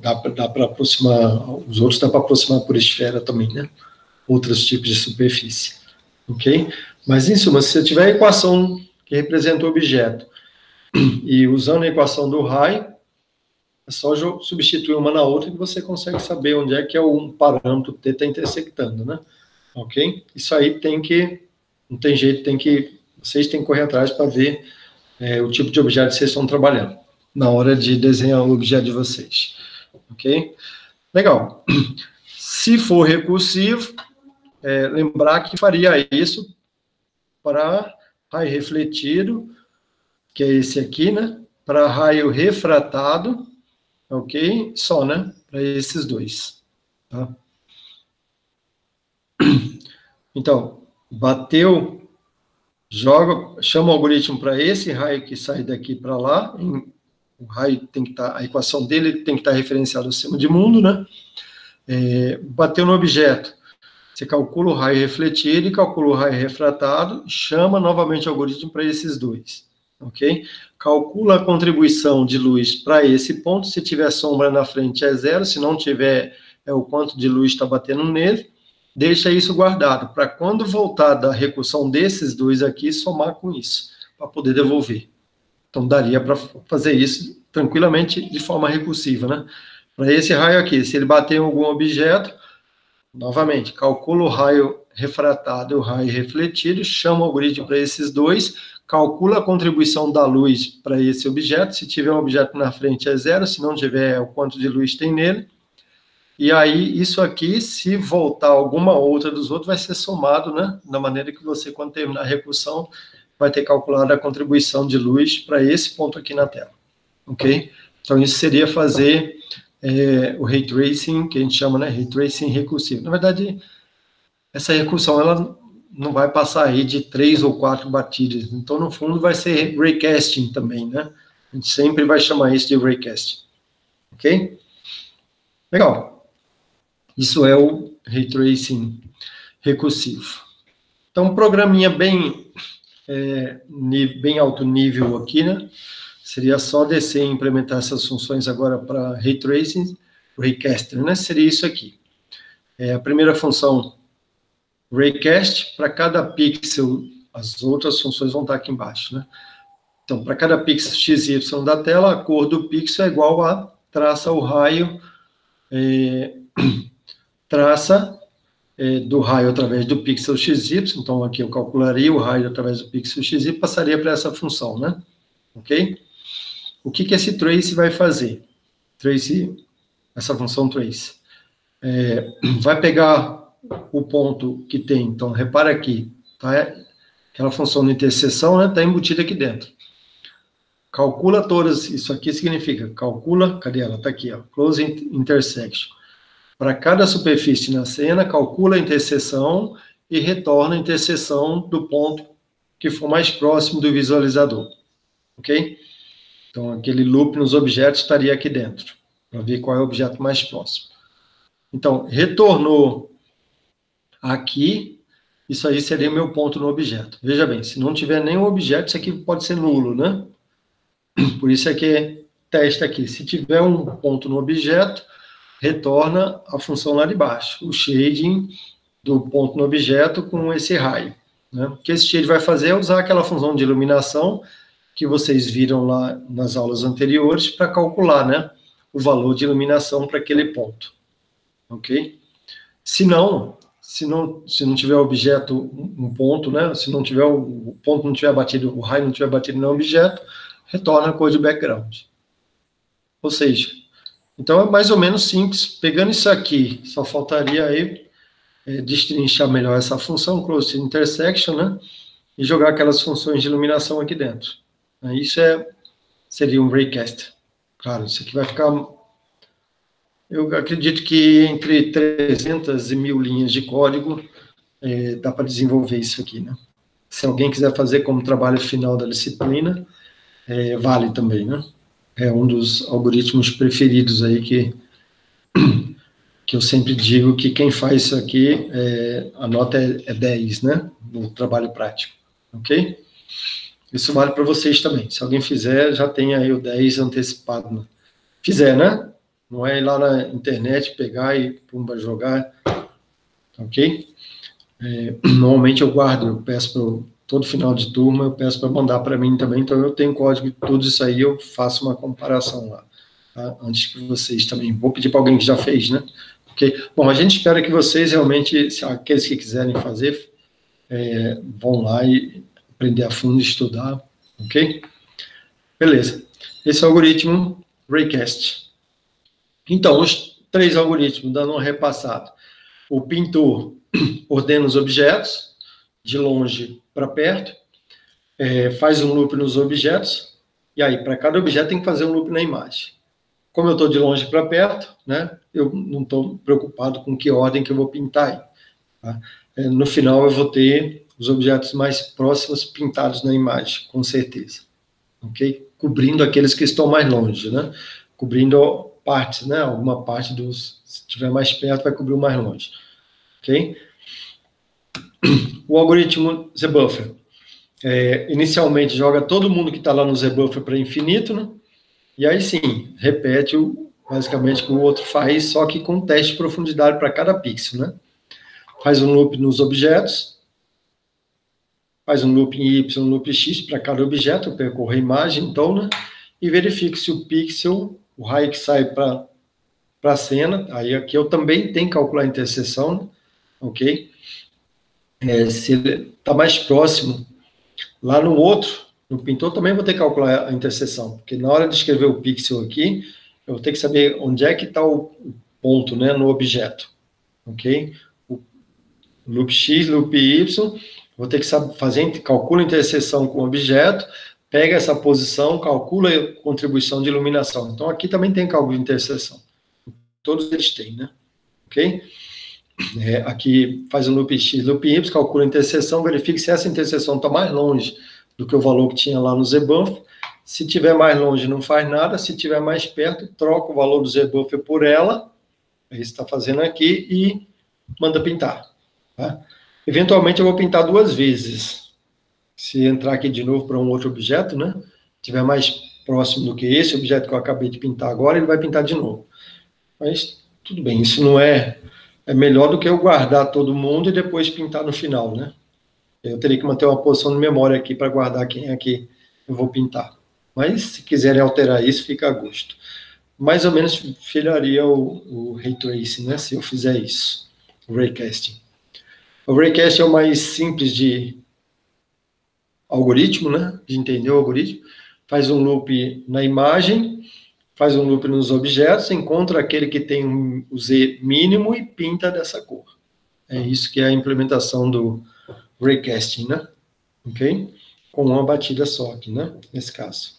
Dá para aproximar, os outros dá para aproximar por esfera também, né? Outros tipos de superfície, ok? Mas, em suma, se você tiver a equação que representa o objeto e usando a equação do raio, é só substituir uma na outra que você consegue saber onde é que é um parâmetro t está intersectando, né? Ok? Isso aí não tem jeito, vocês têm que correr atrás para ver o tipo de objeto que vocês estão trabalhando na hora de desenhar o objeto de vocês, ok? Legal. Se for recursivo, lembrar que faria isso para raio refletido, que é esse aqui, né? Para raio refratado, ok? Só, né? Para esses dois, tá? Então, bateu, chama o algoritmo para esse raio que sai daqui para lá, o raio tem que estar, a equação dele tem que estar referenciada ao sistema de mundo, né? Bateu no objeto, você calcula o raio refletido e calcula o raio refratado, chama novamente o algoritmo para esses dois, ok? Calcula a contribuição de luz para esse ponto, se tiver sombra na frente é zero, se não tiver, é o quanto de luz está batendo nele, deixa isso guardado, para quando voltar da recursão desses dois aqui, somar com isso, para poder devolver. Então, daria para fazer isso tranquilamente de forma recursiva, né? Para esse raio aqui, se ele bater em algum objeto, novamente, calcula o raio refratado e o raio refletido, chama o algoritmo para esses dois, calcula a contribuição da luz para esse objeto, se tiver um objeto na frente é zero, se não tiver, é o quanto de luz tem nele, e aí isso aqui, se voltar alguma outra dos outros, vai ser somado, né, da maneira que você, quando terminar a recursão, vai ter calculado a contribuição de luz para esse ponto aqui na tela, ok? Então, isso seria fazer o Ray Tracing, que a gente chama, né, Ray Tracing recursivo. Na verdade, essa recursão, ela não vai passar aí de 3 ou 4 batidas, então, no fundo, vai ser Raycasting também, né? A gente sempre vai chamar isso de Raycasting, ok? Legal. Isso é o Ray Tracing recursivo. Então, um programinha bem alto nível aqui, né? Seria só descer e implementar essas funções agora para Ray Tracing, Raycaster, né? Seria isso aqui. A primeira função, Raycast, para cada pixel, as outras funções vão estar aqui embaixo, né? Então, para cada pixel XY da tela, a cor do pixel é igual a traça o raio, do raio através do pixel XY, então aqui eu calcularia o raio através do pixel XY e passaria para essa função, né? Ok? O que esse trace vai fazer? Essa função trace. Vai pegar o ponto que tem, então repara aqui, tá? Aquela função de interseção, né? Está embutida aqui dentro. Calcula todas, isso aqui significa, calcula, cadê ela? Está aqui, ó, close intersection. Para cada superfície na cena, calcula a interseção e retorna a interseção do ponto que for mais próximo do visualizador, ok? Então, aquele loop nos objetos estaria aqui dentro, para ver qual é o objeto mais próximo. Então, retornou aqui, isso aí seria meu ponto no objeto. Veja bem, se não tiver nenhum objeto, isso aqui pode ser nulo, né? Por isso é que testa aqui. Se tiver um ponto no objeto, retorna a função lá de baixo, o shading do ponto no objeto com esse raio, né? O que esse shade vai fazer é usar aquela função de iluminação que vocês viram lá nas aulas anteriores para calcular, né, o valor de iluminação para aquele ponto, ok? Se não tiver objeto, um ponto, né, se não tiver o ponto não tiver batido, o raio não tiver batido no objeto, retorna a cor de background. Ou seja, então é mais ou menos simples. Pegando isso aqui, só faltaria aí destrinchar melhor essa função, close intersection, né, e jogar aquelas funções de iluminação aqui dentro. Isso seria um raycast. Claro, isso aqui vai ficar... Eu acredito que entre 300 e 1000 linhas de código dá para desenvolver isso aqui, né? Se alguém quiser fazer como trabalho final da disciplina, vale também, né? É um dos algoritmos preferidos aí que eu sempre digo que quem faz isso aqui, a nota é 10, né? No trabalho prático, ok? Isso vale para vocês também. Se alguém fizer, já tem aí o 10 antecipado, né? Fizer, né? Não é ir lá na internet, pegar e pumba, jogar, ok? Normalmente eu guardo, eu peço para todo final de turma, eu peço para mandar para mim também, então eu tenho código de tudo isso aí, eu faço uma comparação lá, tá? Antes que vocês também. Vou pedir para alguém que já fez, né? Ok? Bom, a gente espera que vocês realmente, se aqueles que quiserem fazer, vão lá e aprender a fundo, estudar, ok? Beleza. Esse é o algoritmo Raycast. Então, os 3 algoritmos, dando uma repassada. O pintor ordena os objetos, de longe para perto, faz um loop nos objetos, e aí, para cada objeto tem que fazer um loop na imagem. Como eu estou de longe para perto, né, eu não estou preocupado com que ordem que eu vou pintar aí. Tá? No final, eu vou ter os objetos mais próximos pintados na imagem, com certeza. Ok? Cobrindo aqueles que estão mais longe, né? Cobrindo partes, né? Alguma parte dos... Se estiver mais perto, vai cobrir o mais longe. Ok? O algoritmo ZBuffer. Inicialmente, joga todo mundo que está lá no ZBuffer para infinito, né? E aí sim, repete basicamente o que o outro faz, só que com teste de profundidade para cada pixel, né? Faz um loop nos objetos, faz um loop em Y, um loop X para cada objeto, percorre a imagem, então, né? E verifica se o pixel, o raio que sai para a cena, aí aqui eu também tenho que calcular a interseção, né? Ok? Se ele está mais próximo, lá no outro, no pintor, também vou ter que calcular a interseção, porque na hora de escrever o pixel aqui, eu vou ter que saber onde é que está o ponto, né, no objeto, ok? O loop X, loop Y, vou ter que fazer, calcula a interseção com o objeto, pega essa posição, calcula a contribuição de iluminação. Então, aqui também tem cálculo de interseção. Todos eles têm, né? Ok? Aqui faz o loop X, loop Y, calcula a interseção, verifica se essa interseção está mais longe do que o valor que tinha lá no ZBuffer. Se tiver mais longe, não faz nada. Se tiver mais perto, troca o valor do ZBuffer por ela. É isso que está fazendo aqui e manda pintar. Tá? Eventualmente, eu vou pintar 2 vezes. Se entrar aqui de novo para um outro objeto, né? Tiver mais próximo do que esse objeto que eu acabei de pintar agora, ele vai pintar de novo. Mas, tudo bem, isso não é melhor do que eu guardar todo mundo e depois pintar no final, né? Eu teria que manter uma posição de memória aqui para guardar quem é que eu vou pintar. Mas, se quiserem alterar isso, fica a gosto. Mais ou menos viraria o Ray Tracing, né? Se eu fizer isso, o Raycasting. O Raycast é o mais simples de algoritmo, né? De entender o algoritmo. Faz um loop na imagem, faz um loop nos objetos, encontra aquele que tem o Z mínimo e pinta dessa cor. É isso que é a implementação do Raycasting, né? Ok? Com uma batida só aqui, né? Nesse caso.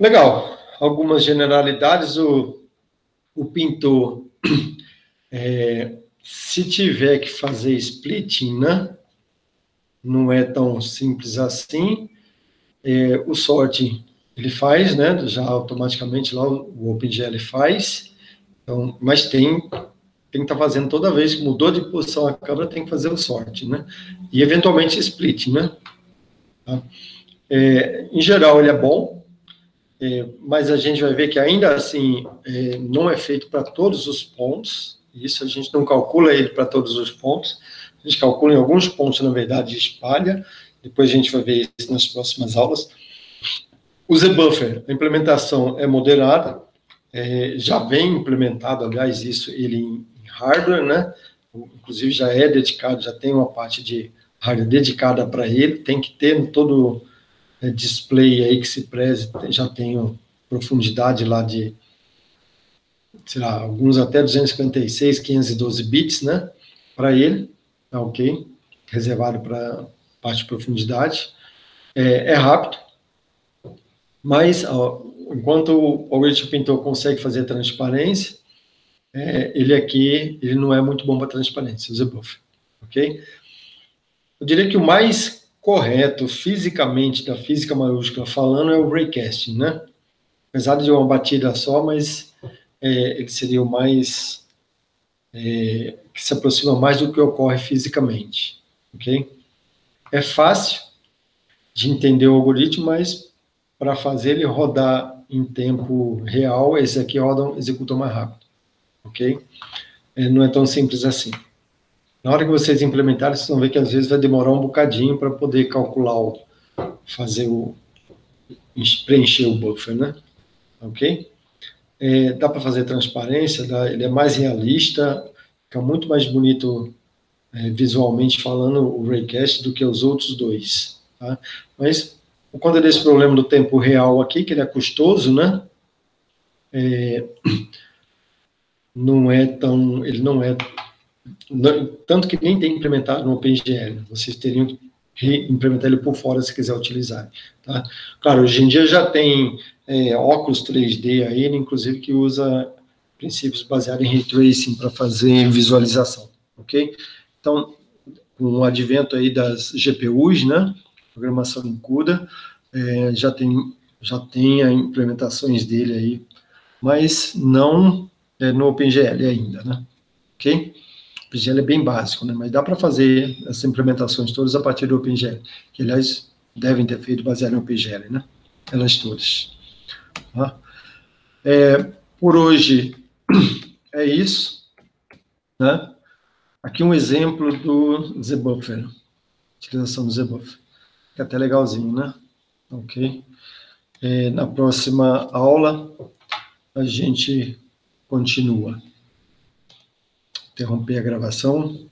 Legal. Algumas generalidades. O pintor, se tiver que fazer splitting, né? Não é tão simples assim. O sorting ele faz, né? Já automaticamente lá o OpenGL faz. Então, mas tem que estar fazendo toda vez que mudou de posição a câmera, tem que fazer o sorting, né? E eventualmente split, né? Tá? Em geral, ele é bom. mas a gente vai ver que ainda assim não é feito para todos os pontos, isso a gente não calcula ele para todos os pontos, a gente calcula em alguns pontos, na verdade, e espalha, depois a gente vai ver isso nas próximas aulas. O Z-Buffer, a implementação é moderada, já vem implementado, aliás, isso ele em hardware, né? Inclusive já é dedicado, já tem uma parte de hardware dedicada para ele, tem que ter todo display aí que se preze, já tem profundidade lá de, sei lá, alguns até 256, 512 bits, né? Para ele, tá ok, reservado para parte de profundidade. É rápido, mas enquanto o algoritmo pintor consegue fazer transparência, ele não é muito bom para transparência, o Z-Buffer, ok? Eu diria que o mais correto fisicamente, da física maiúscula falando, é o raycasting, né? Apesar de uma batida só, mas ele seria o mais que se aproxima mais do que ocorre fisicamente, ok? É fácil de entender o algoritmo, mas para fazer ele rodar em tempo real, esse aqui executa mais rápido, ok? Não é tão simples assim. Na hora que vocês implementarem, vocês vão ver que às vezes vai demorar um bocadinho para poder calcular, preencher o buffer, né? Ok? Dá para fazer transparência, ele é mais realista, fica muito mais bonito visualmente falando o raycast do que os outros dois, tá? Mas por conta desse problema do tempo real aqui, que ele é custoso, né? Ele não é tanto que nem tem implementado no OpenGL. Vocês teriam que implementar ele por fora se quiser utilizar, tá? Claro, hoje em dia já tem óculos 3D aí, inclusive que usa princípios baseados em Ray Tracing para fazer visualização, ok? Então, com o advento aí das GPUs, né, programação em CUDA, já tem implementações dele aí, mas não no OpenGL ainda, né, ok? O OpenGL é bem básico, né, mas dá para fazer essas implementações todas a partir do OpenGL, que, aliás, devem ter feito baseado no OpenGL, né, elas todas. Tá? Por hoje, é isso, né? Aqui um exemplo do Z-Buffer, utilização do Z-Buffer, que é até legalzinho, né? Ok. Na próxima aula, a gente continua. Interromper a gravação.